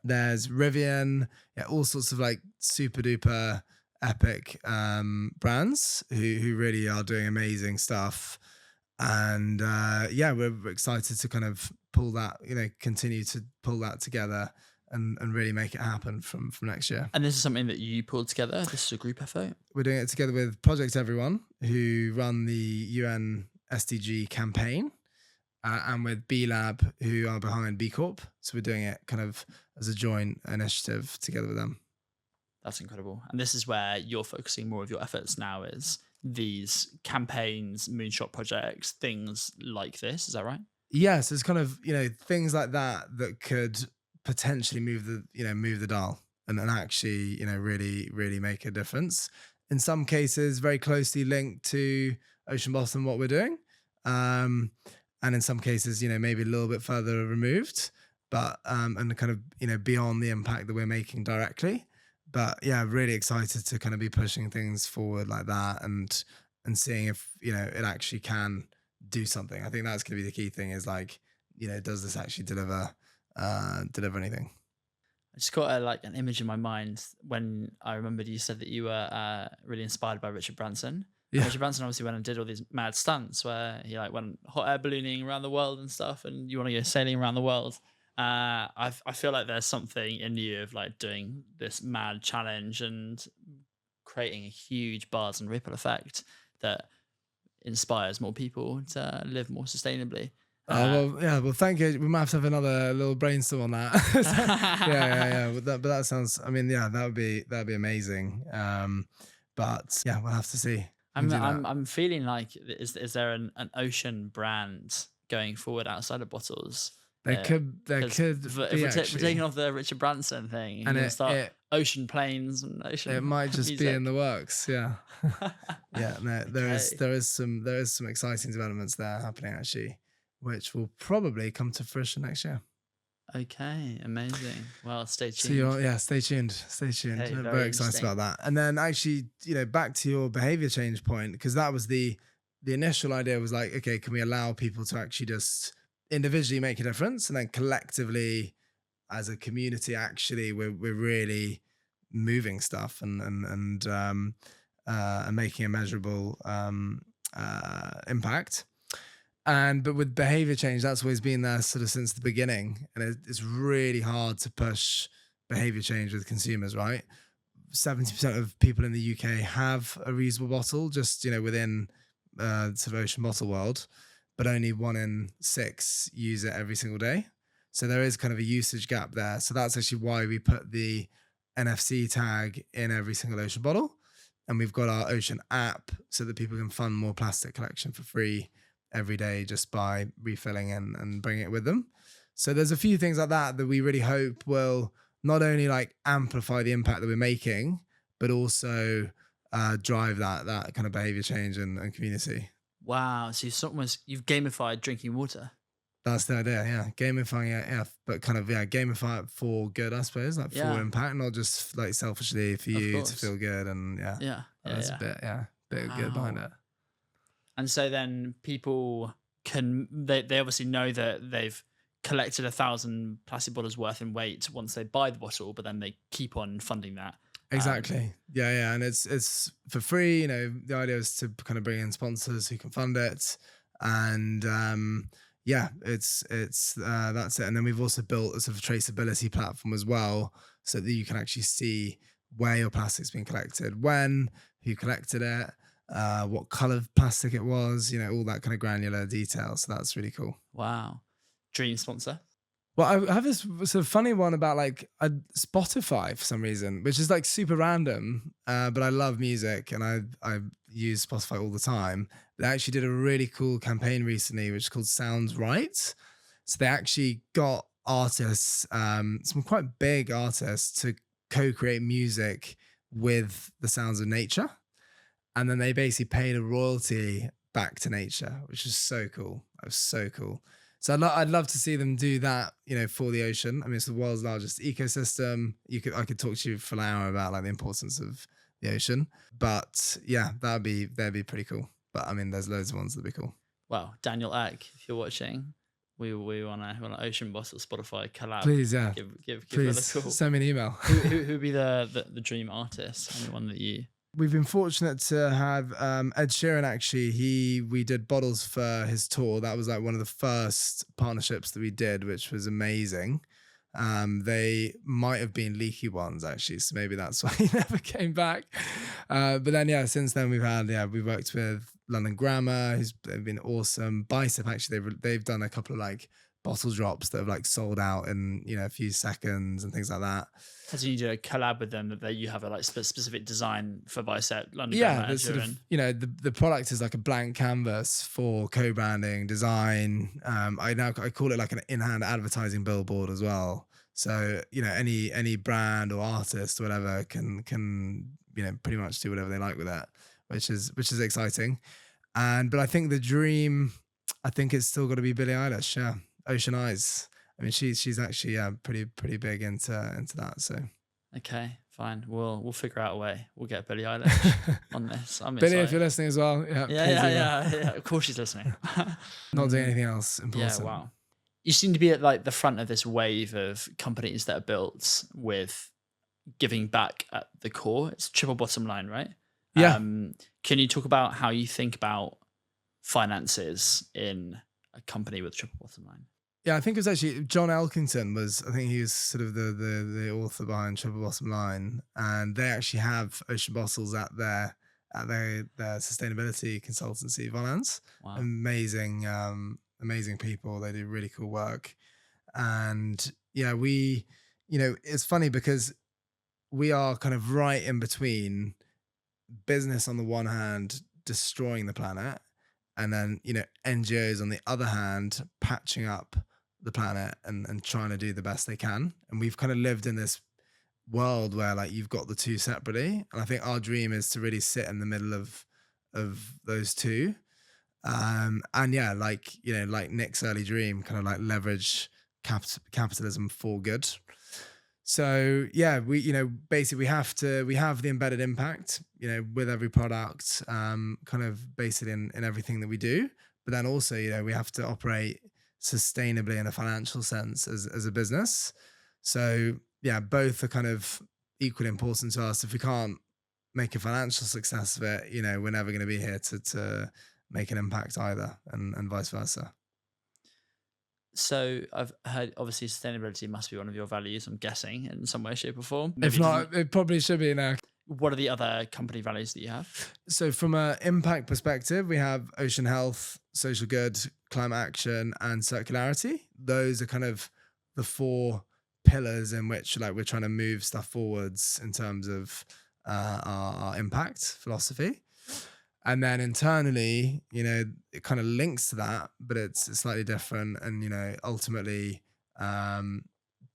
There's Rivian, all sorts of super duper epic brands who really are doing amazing stuff. And we're excited to kind of pull that, continue to pull that together and really make it happen from next year. And this is something that you pulled together? This is a group effort? We're doing it together with Project Everyone, who run the UN SDG campaign. And with B Lab, who are behind B Corp. So we're doing it kind of as a joint initiative together with them. That's incredible. And this is where you're focusing more of your efforts now, is these campaigns, moonshot projects, things like this. Is that right? Yes, it's kind of, things like that could potentially move the dial and actually, really, really make a difference. In some cases, very closely linked to ocean bottom, what we're doing. And in some cases, maybe a little bit further removed, but and kind of, beyond the impact that we're making directly. But really excited to kind of be pushing things forward like that and seeing if it actually can do something. I think that's going to be the key thing. Is does this actually deliver anything? I just got an image in my mind when I remembered you said that you were really inspired by Richard Branson. Yeah. Richard Branson obviously went and did all these mad stunts where he went hot air ballooning around the world and stuff, and you want to go sailing around the world. I feel like there's something in you of doing this mad challenge and creating a huge buzz and ripple effect that inspires more people to live more sustainably. Well, thank you. We might have to have another little brainstorm on that. yeah. But that sounds. I mean, that'd be amazing. But we'll have to see. We can do that. I'm feeling like is there an ocean brand going forward outside of bottles? There Because could if be we're taking actually, off the Richard Branson thing, you're and gonna it start it ocean planes and it ocean might just be in music. the works. Yeah, yeah. No, Okay. there is some exciting developments there happening actually, which will probably come to fruition next year. Okay. Amazing. Well, stay So tuned. stay tuned, stay tuned. Okay. I'm Very very excited interesting. about that. And then actually, back to your behavior change point, because that was the initial idea was like, okay, can we allow people to actually just individually make a difference, and then collectively as a community, actually, we're really moving stuff and making a measurable impact. But with behavior change, that's always been there sort of since the beginning, and it's really hard to push behavior change with consumers, right? 70% of people in the UK have a reusable bottle, just within sort of ocean bottle world, but only 1 in 6 use it every single day. So there is kind of a usage gap there. So that's actually why we put the NFC tag in every single ocean bottle, and we've got our ocean app so that people can fund more plastic collection for free every day just by refilling and bringing it with them. So there's a few things like that that we really hope will not only like amplify the impact that we're making, but also drive that kind of behavior change and community. Wow. So you've gamified drinking water. That's the idea, yeah. Gamifying it, yeah, but kind of gamify it for good, I suppose, like for Yeah. impact, not just like selfishly for Of you to course. feel good, and Yeah. that's a bit of good behind Wow. it. And so then people they obviously know that they've collected 1,000 plastic bottles worth in weight once they buy the bottle, but then they keep on funding that. Exactly. Yeah, and it's for free. The idea is to kind of bring in sponsors who can fund it, and it's that's it. And then we've also built a sort of traceability platform as well, so that you can actually see where your plastic's been collected, when, who collected it, what color of plastic it was, all that kind of granular detail. So that's really cool. Wow. Dream sponsor. Well, I have this sort of funny one about like Spotify for some reason, which is like super random, but I love music and I use Spotify all the time. They actually did a really cool campaign recently, which is called Sounds Right. So they actually got artists, some quite big artists, to co-create music with the sounds of nature, and then they basically paid a royalty back to nature, which is so cool. That was so cool. So I'd love to see them do that, for the ocean. I mean, it's the world's largest ecosystem. I could talk to you for an hour about like the importance of the ocean, but yeah, that'd be pretty cool. But I mean, there's loads of ones that'd be cool. Well, Daniel Egg, if you're watching, we want to Ocean Bottle Spotify collab. Please, yeah, Give please it a call. send me an email. Who would be the dream artist? Anyone that you? We've been fortunate to have Ed Sheeran. Actually, we did bottles for his tour. That was like one of the first partnerships that we did, which was amazing. They might have been leaky ones actually, so maybe that's why he never came back. But then since then we worked with London Grammar, they've been awesome. Bicep, actually, they've done a couple of like bottle drops that have like sold out in a few seconds and things like that. As you do a collab with them, that you have a like specific design for Bicep London. Yeah, the sort of the product is like a blank canvas for co-branding design. I call it like an in-hand advertising billboard as well. So any brand or artist or whatever can pretty much do whatever they like with that, which is exciting. But I think the dream, I think it's still got to be Billie Eilish. Yeah, Ocean Eyes. I mean, she's actually pretty big into that. So okay, fine. We'll figure out a way. We'll get Billie Eilish on this. I'm Billie, excited. if you're listening as well, Yeah. Of course she's listening. Not doing anything else important. Yeah, wow. You seem to be at like the front of this wave of companies that are built with giving back at the core. It's triple bottom line, right? Yeah. Can you talk about how you think about finances in a company with triple bottom line? Yeah, I think it was actually John Elkington I think he was sort of the author behind Triple Bottom Line, and they actually have Ocean Bottles at their sustainability consultancy, Volans. Wow. Amazing people. They do really cool work. And yeah, we, it's funny because we are kind of right in between business on the one hand, destroying the planet, and then, NGOs on the other hand patching up the planet and trying to do the best they can. And we've kind of lived in this world where like you've got the two separately, and I think our dream is to really sit in the middle of those two. And yeah, like like Nick's early dream, kind of like leverage capitalism for good. So yeah, we basically we have the embedded impact with every product, kind of base it in everything that we do, but then also we have to operate sustainably in a financial sense as a business. So yeah, both are kind of equally important to us. If we can't make a financial success of it, we're never going to be here to make an impact either, and vice versa. So I've heard obviously sustainability must be one of your values, I'm guessing, in some way, shape, or form. If not, it probably should be now. What are the other company values that you have? So from an impact perspective, we have ocean health, social good, climate action, and circularity. Those are kind of the four pillars in which like we're trying to move stuff forwards in terms of our impact philosophy. And then internally, it kind of links to that, but it's slightly different. And, ultimately,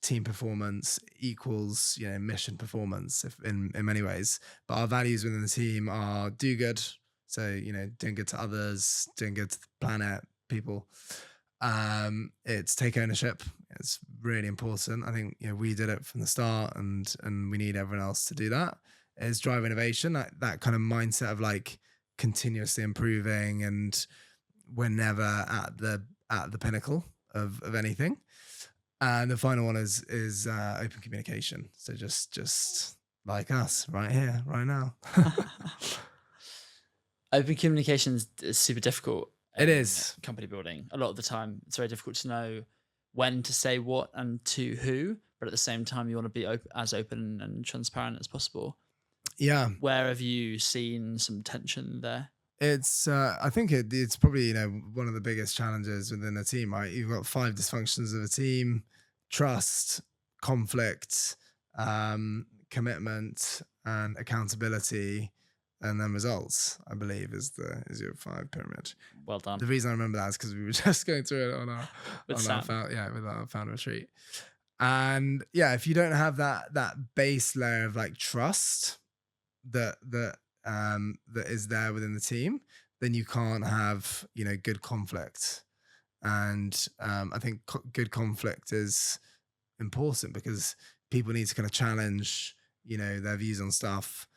team performance equals, mission performance in many ways. But our values within the team are do good. So, doing good to others, doing good to the planet, people. It's take ownership. It's really important. I think, we did it from the start, and we need everyone else to do that. It's drive innovation, that kind of mindset of like, continuously improving, and we're never at the pinnacle of anything. And the final one is open communication. So just like us right here, right now. Open communication is super difficult. It is. Company building. A lot of the time, it's very difficult to know when to say what and to who, but at the same time, you want to be as open and transparent as possible. Yeah. Where have you seen some tension there? It's I think it's probably one of the biggest challenges within a team, right? You've got 5 dysfunctions of a team: trust, conflict, commitment, and accountability, and then results, I believe, is your 5 pyramid. Well done. The reason I remember that is because we were just going through it on our with our founder retreat. And yeah, if you don't have that base layer of like trust that is there within the team, then you can't have good conflict. And I think good conflict is important because people need to kind of challenge their views on stuff,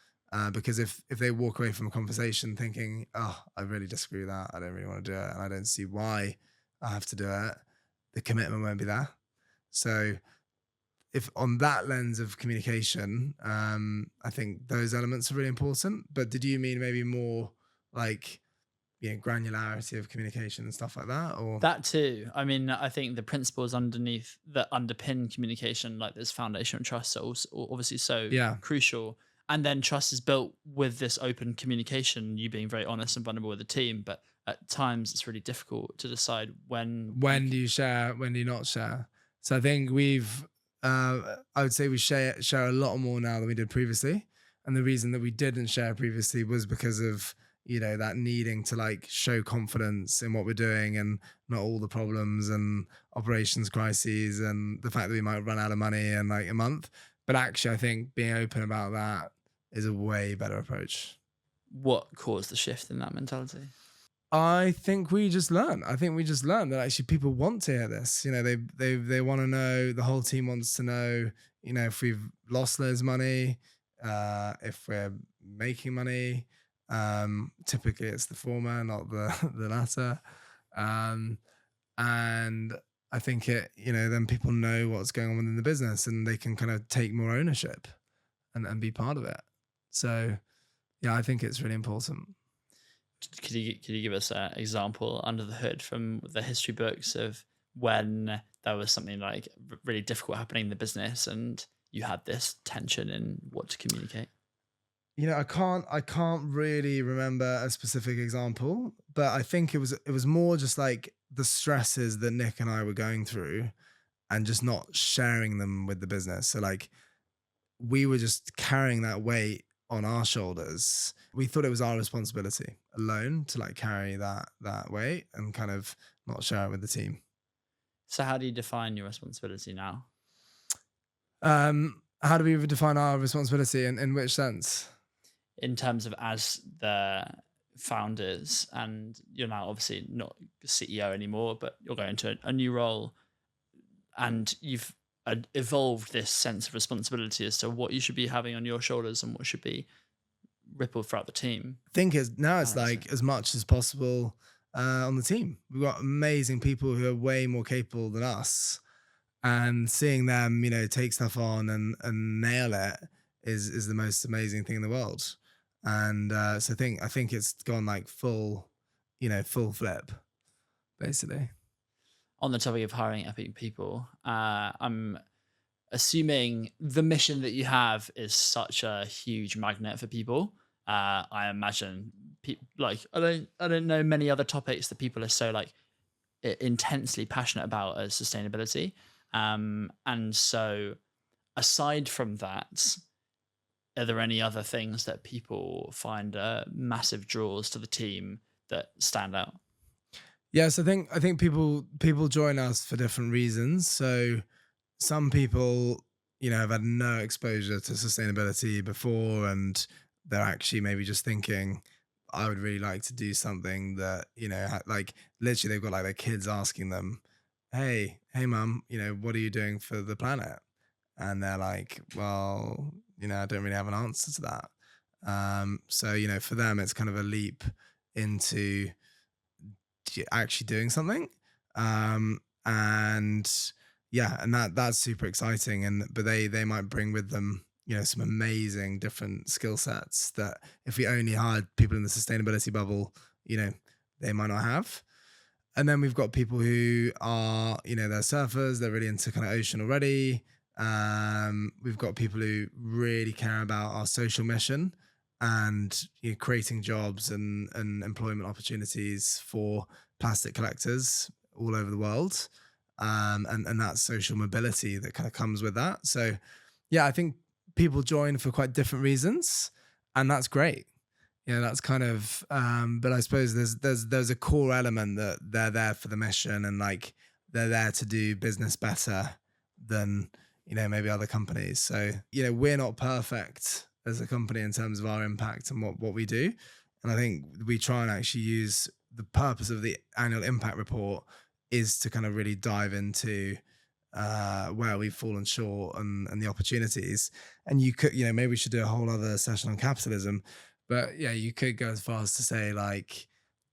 because if they walk away from a conversation thinking, oh, I really disagree with that, I don't really want to do it, and I don't see why I have to do it, the commitment won't be there. So if on that lens of communication, I think those elements are really important. But did you mean maybe more like granularity of communication and stuff like that, or that too? I mean, I think the principles underneath that underpin communication, like this foundational trust, are also obviously so crucial. And then trust is built with this open communication, you being very honest and vulnerable with the team. But at times, it's really difficult to decide when do you share, when do you not share. So I think I would say we share a lot more now than we did previously. And the reason that we didn't share previously was because of, that needing to like show confidence in what we're doing, and not all the problems and operations crises and the fact that we might run out of money in like a month. But actually, I think being open about that is a way better approach. What caused the shift in that mentality? I think we just learned. That actually people want to hear this. They want to know. The whole team wants to know. If we've lost loads of money, if we're making money. Typically, it's the former, not the latter. And I think then people know what's going on within the business, and they can kind of take more ownership and be part of it. So, yeah, I think it's really important. Could you give us an example under the hood from the history books of when there was something like really difficult happening in the business and you had this tension in what to communicate? I can't really remember a specific example, but I think it was more just like the stresses that Nick and I were going through, and just not sharing them with the business. So like we were just carrying that weight on our shoulders, we thought it was our responsibility alone to like carry that weight and kind of not share it with the team. So how do you define your responsibility now? How do we define our responsibility in which sense? In terms of as the founders, and you're now obviously not CEO anymore, but you're going to a new role, and you've evolved this sense of responsibility as to what you should be having on your shoulders and what should be rippled throughout the team. I think now it's That makes like sense. as much as possible on the team. We've got amazing people who are way more capable than us, and seeing them, take stuff on and nail it is the most amazing thing in the world. And so I think it's gone like full flip, basically. On the topic of hiring epic people, I'm assuming the mission that you have is such a huge magnet for people. I imagine people like I don't know many other topics that people are so like intensely passionate about as sustainability. And so aside from that, are there any other things that people find massive draws to the team that stand out? Yes, I think people join us for different reasons. So some people, have had no exposure to sustainability before, and they're actually maybe just thinking, I would really like to do something that, like literally they've got like their kids asking them, hey mum, what are you doing for the planet? And they're like, well, I don't really have an answer to that. So, for them, it's kind of a leap into actually doing something. And yeah, and that's super exciting. But they might bring with them, some amazing different skill sets that if we only hired people in the sustainability bubble, they might not have. And then we've got people who are, they're surfers, they're really into kind of ocean already. We've got people who really care about our social mission and creating jobs and employment opportunities for plastic collectors all over the world. And that social mobility that kind of comes with that. So yeah, I think people join for quite different reasons, and that's great. That's kind of but I suppose there's a core element that they're there for the mission, and like they're there to do business better than maybe other companies. So we're not perfect as a company in terms of our impact and what we do, and I think we try and actually use the purpose of the annual impact report is to kind of really dive into where we've fallen short and the opportunities. And you could, maybe we should do a whole other session on capitalism, but yeah, you could go as far as to say like,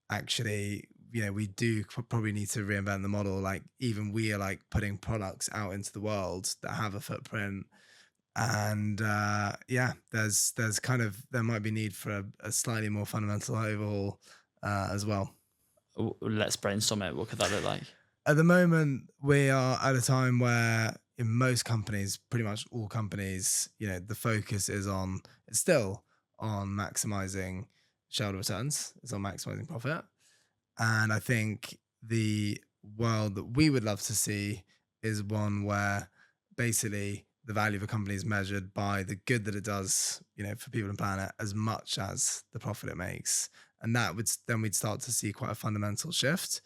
actually, we do probably need to reinvent the model. Like even we are like putting products out into the world that have a footprint. And yeah, there might be need for a slightly more fundamental overhaul as well. Let's brainstorm it. What could that look like? At the moment, we are at a time where in most companies, pretty much all companies, the focus it's still on maximizing shareholder returns, it's on maximizing profit. And I think the world that we would love to see is one where basically the value of a company is measured by the good that it does, for people and planet as much as the profit it makes. And then we'd start to see quite a fundamental shift.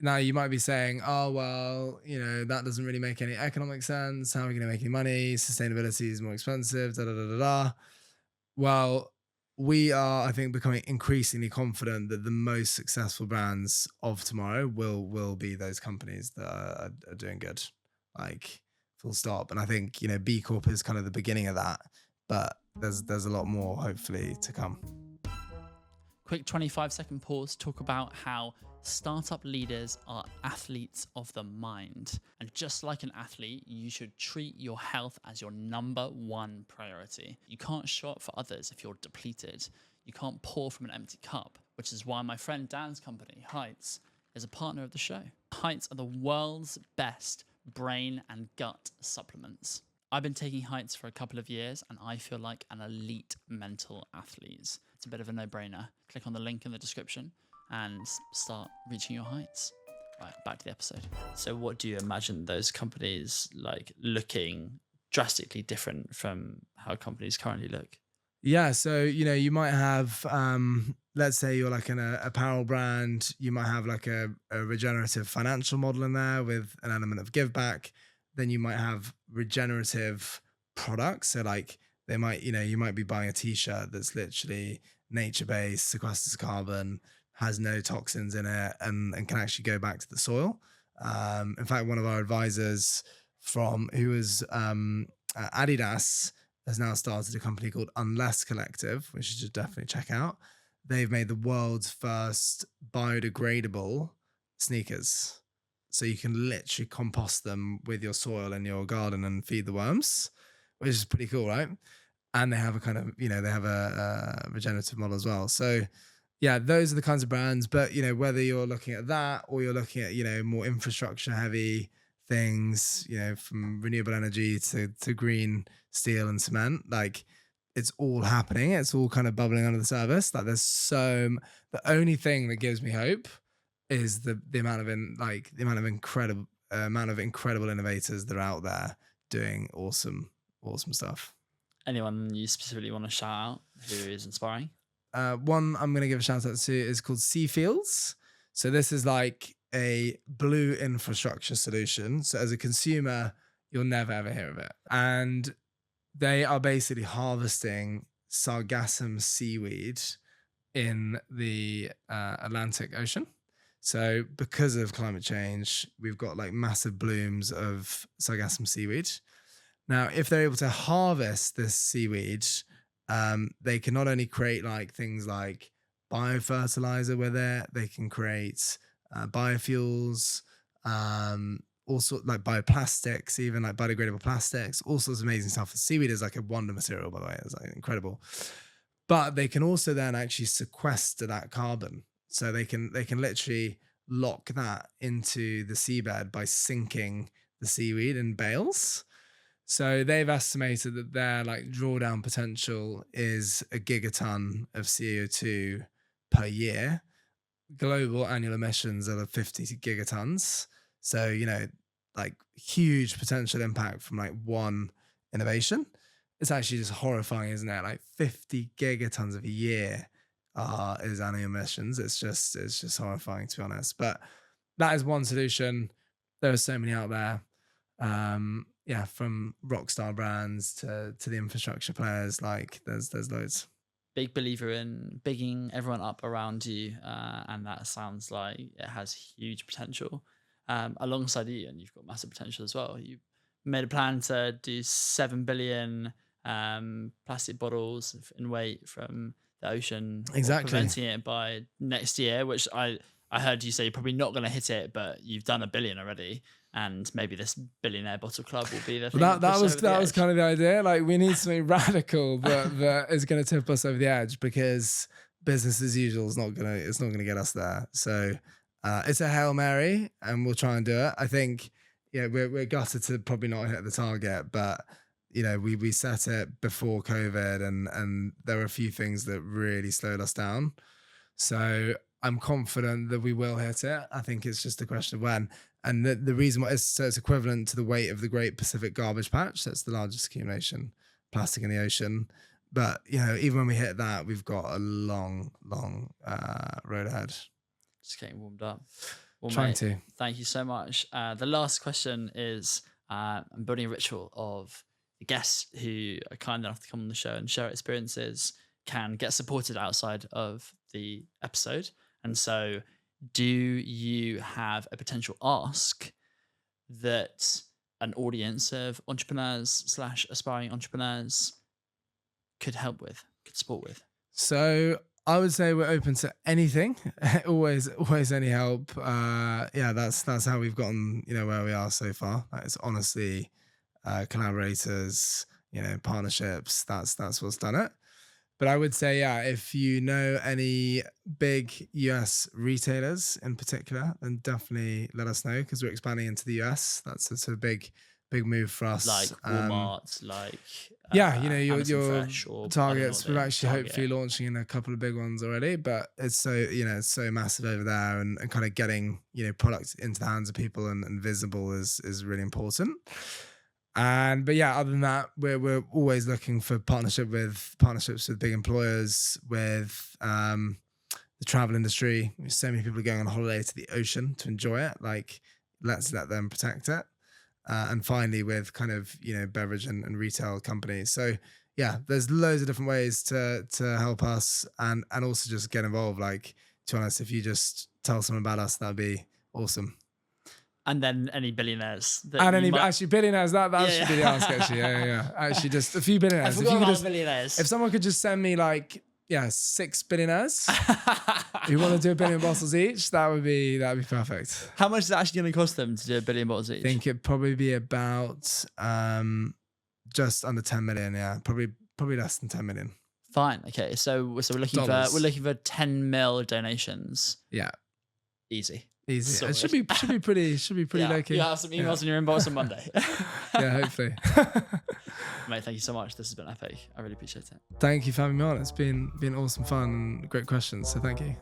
Now you might be saying, oh, well, that doesn't really make any economic sense. How are we going to make any money? Sustainability is more expensive, da da da da da. Well, we are, I think, becoming increasingly confident that the most successful brands of tomorrow will be those companies that are doing good, like full stop. And I think, B Corp is kind of the beginning of that, but there's a lot more hopefully to come. Quick 25-second pause, talk about how startup leaders are athletes of the mind. And just like an athlete, you should treat your health as your number one priority. You can't show up for others if you're depleted. You can't pour from an empty cup, which is why my friend Dan's company, Heights, is a partner of the show. Heights are the world's best brain and gut supplements. I've been taking Heights for a couple of years and I feel like an elite mental athlete. It's a bit of a no-brainer. Click on the link in the description and start reaching your heights. Right, back to the episode. So what do you imagine those companies like looking drastically different from how companies currently look? Yeah, so you might have, let's say you're like an apparel brand, you might have like a regenerative financial model in there with an element of give back. Then you might have regenerative products. So like they might, you might be buying a t-shirt that's literally nature based, sequesters carbon, has no toxins in it, and can actually go back to the soil. In fact, one of our advisors from who was Adidas has now started a company called Unless Collective, which you should definitely check out. They've made the world's first biodegradable sneakers. So you can literally compost them with your soil in your garden and feed the worms, which is pretty cool, right? And they have a kind of, they have a regenerative model as well. So yeah, those are the kinds of brands. But whether you're looking at that or you're looking at more infrastructure heavy things, from renewable energy to green steel and cement, like it's all happening. It's all kind of bubbling under the surface. Like the only thing that gives me hope is the amount of incredible innovators that are out there doing awesome stuff. Anyone you specifically want to shout out who is inspiring? One I'm going to give a shout out to is called Sea Fields. So this is like a blue infrastructure solution. So as a consumer, you'll never ever hear of it. And they are basically harvesting sargassum seaweed in the Atlantic Ocean. So because of climate change, we've got like massive blooms of sargassum seaweed. Now, if they're able to harvest this seaweed, they can not only create like things like biofertilizer with it, they can create biofuels, also like bioplastics, even like biodegradable plastics, all sorts of amazing stuff. The seaweed is like a wonder material, by the way. It's like incredible. But they can also then actually sequester that carbon. So they can literally lock that into the seabed by sinking the seaweed in bales. So they've estimated that their like drawdown potential is a gigaton of CO2 per year. Global annual emissions are 50 gigatons. So, like huge potential impact from like one innovation. It's actually just horrifying, isn't it? Like 50 gigatons of a year is annual emissions. It's just horrifying, to be honest. But that is one solution. There are so many out there. Yeah, from rock star brands to the infrastructure players, like there's loads. Big believer in bigging everyone up around you, and that sounds like it has huge potential. Alongside you, and you've got massive potential as well. You made a plan to do 7 billion plastic bottles in weight from the ocean, Exactly. preventing it by next year, which I heard you say you're probably not going to hit it, but you've done 1 billion already. And maybe this billionaire bottle club will be the thing. That was kind of the idea. Like we need something radical that is going to tip us over the edge, because business as usual is not gonna get us there. So it's a Hail Mary, and we'll try and do it. I think we're gutted to probably not hit the target, but we set it before COVID, and there were a few things that really slowed us down. So I'm confident that we will hit it. I think it's just a question of when. And the reason why it's equivalent to the weight of the Great Pacific Garbage Patch. That's the largest accumulation of plastic in the ocean. But even when we hit that, we've got a long road ahead. Just getting warmed up. Well, Trying to. Thank you so much. The last question is, I'm building a ritual of the guests who are kind enough to come on the show and share experiences can get supported outside of the episode. And so, do you have a potential ask that an audience of entrepreneurs / aspiring entrepreneurs could help with, could support with? So I would say we're open to anything. always any help. That's how we've gotten where we are so far. It's honestly collaborators, partnerships. That's what's done it. But I would say, if you know any big US retailers in particular, then definitely let us know, because we're expanding into the US. That's a sort of big move for us. Like Walmart, your targets. We're actually hopefully launching in a couple of big ones already, but it's so massive over there, and kind of getting products into the hands of people and visible is really important. But yeah, other than that, we're always looking for partnerships with big employers, with the travel industry. So many people are going on holiday to the ocean to enjoy it. Like, let's let them protect it. And finally, with kind of, beverage and retail companies. So yeah, there's loads of different ways to help us and also just get involved. Like, to be honest, if you just tell someone about us, that'd be awesome. And then any billionaires. Actually billionaires, that should be the ask, actually. Yeah. Actually, just a few billionaires. I forgot about billionaires. If someone could just send me 6 billionaires who want to do 1 billion bottles each, that'd be perfect. How much is it actually going to cost them to do 1 billion bottles each? I think it'd probably be about just under 10 million. Yeah, probably less than 10 million. Fine. Okay. So we're looking for 10 mil donations. Yeah. Easy. Easy. It should be pretty low key. You have some emails in your inbox on Monday. Yeah, hopefully. Mate, thank you so much. This has been epic. I really appreciate it. Thank you for having me on. It's been awesome fun and great questions. So thank you.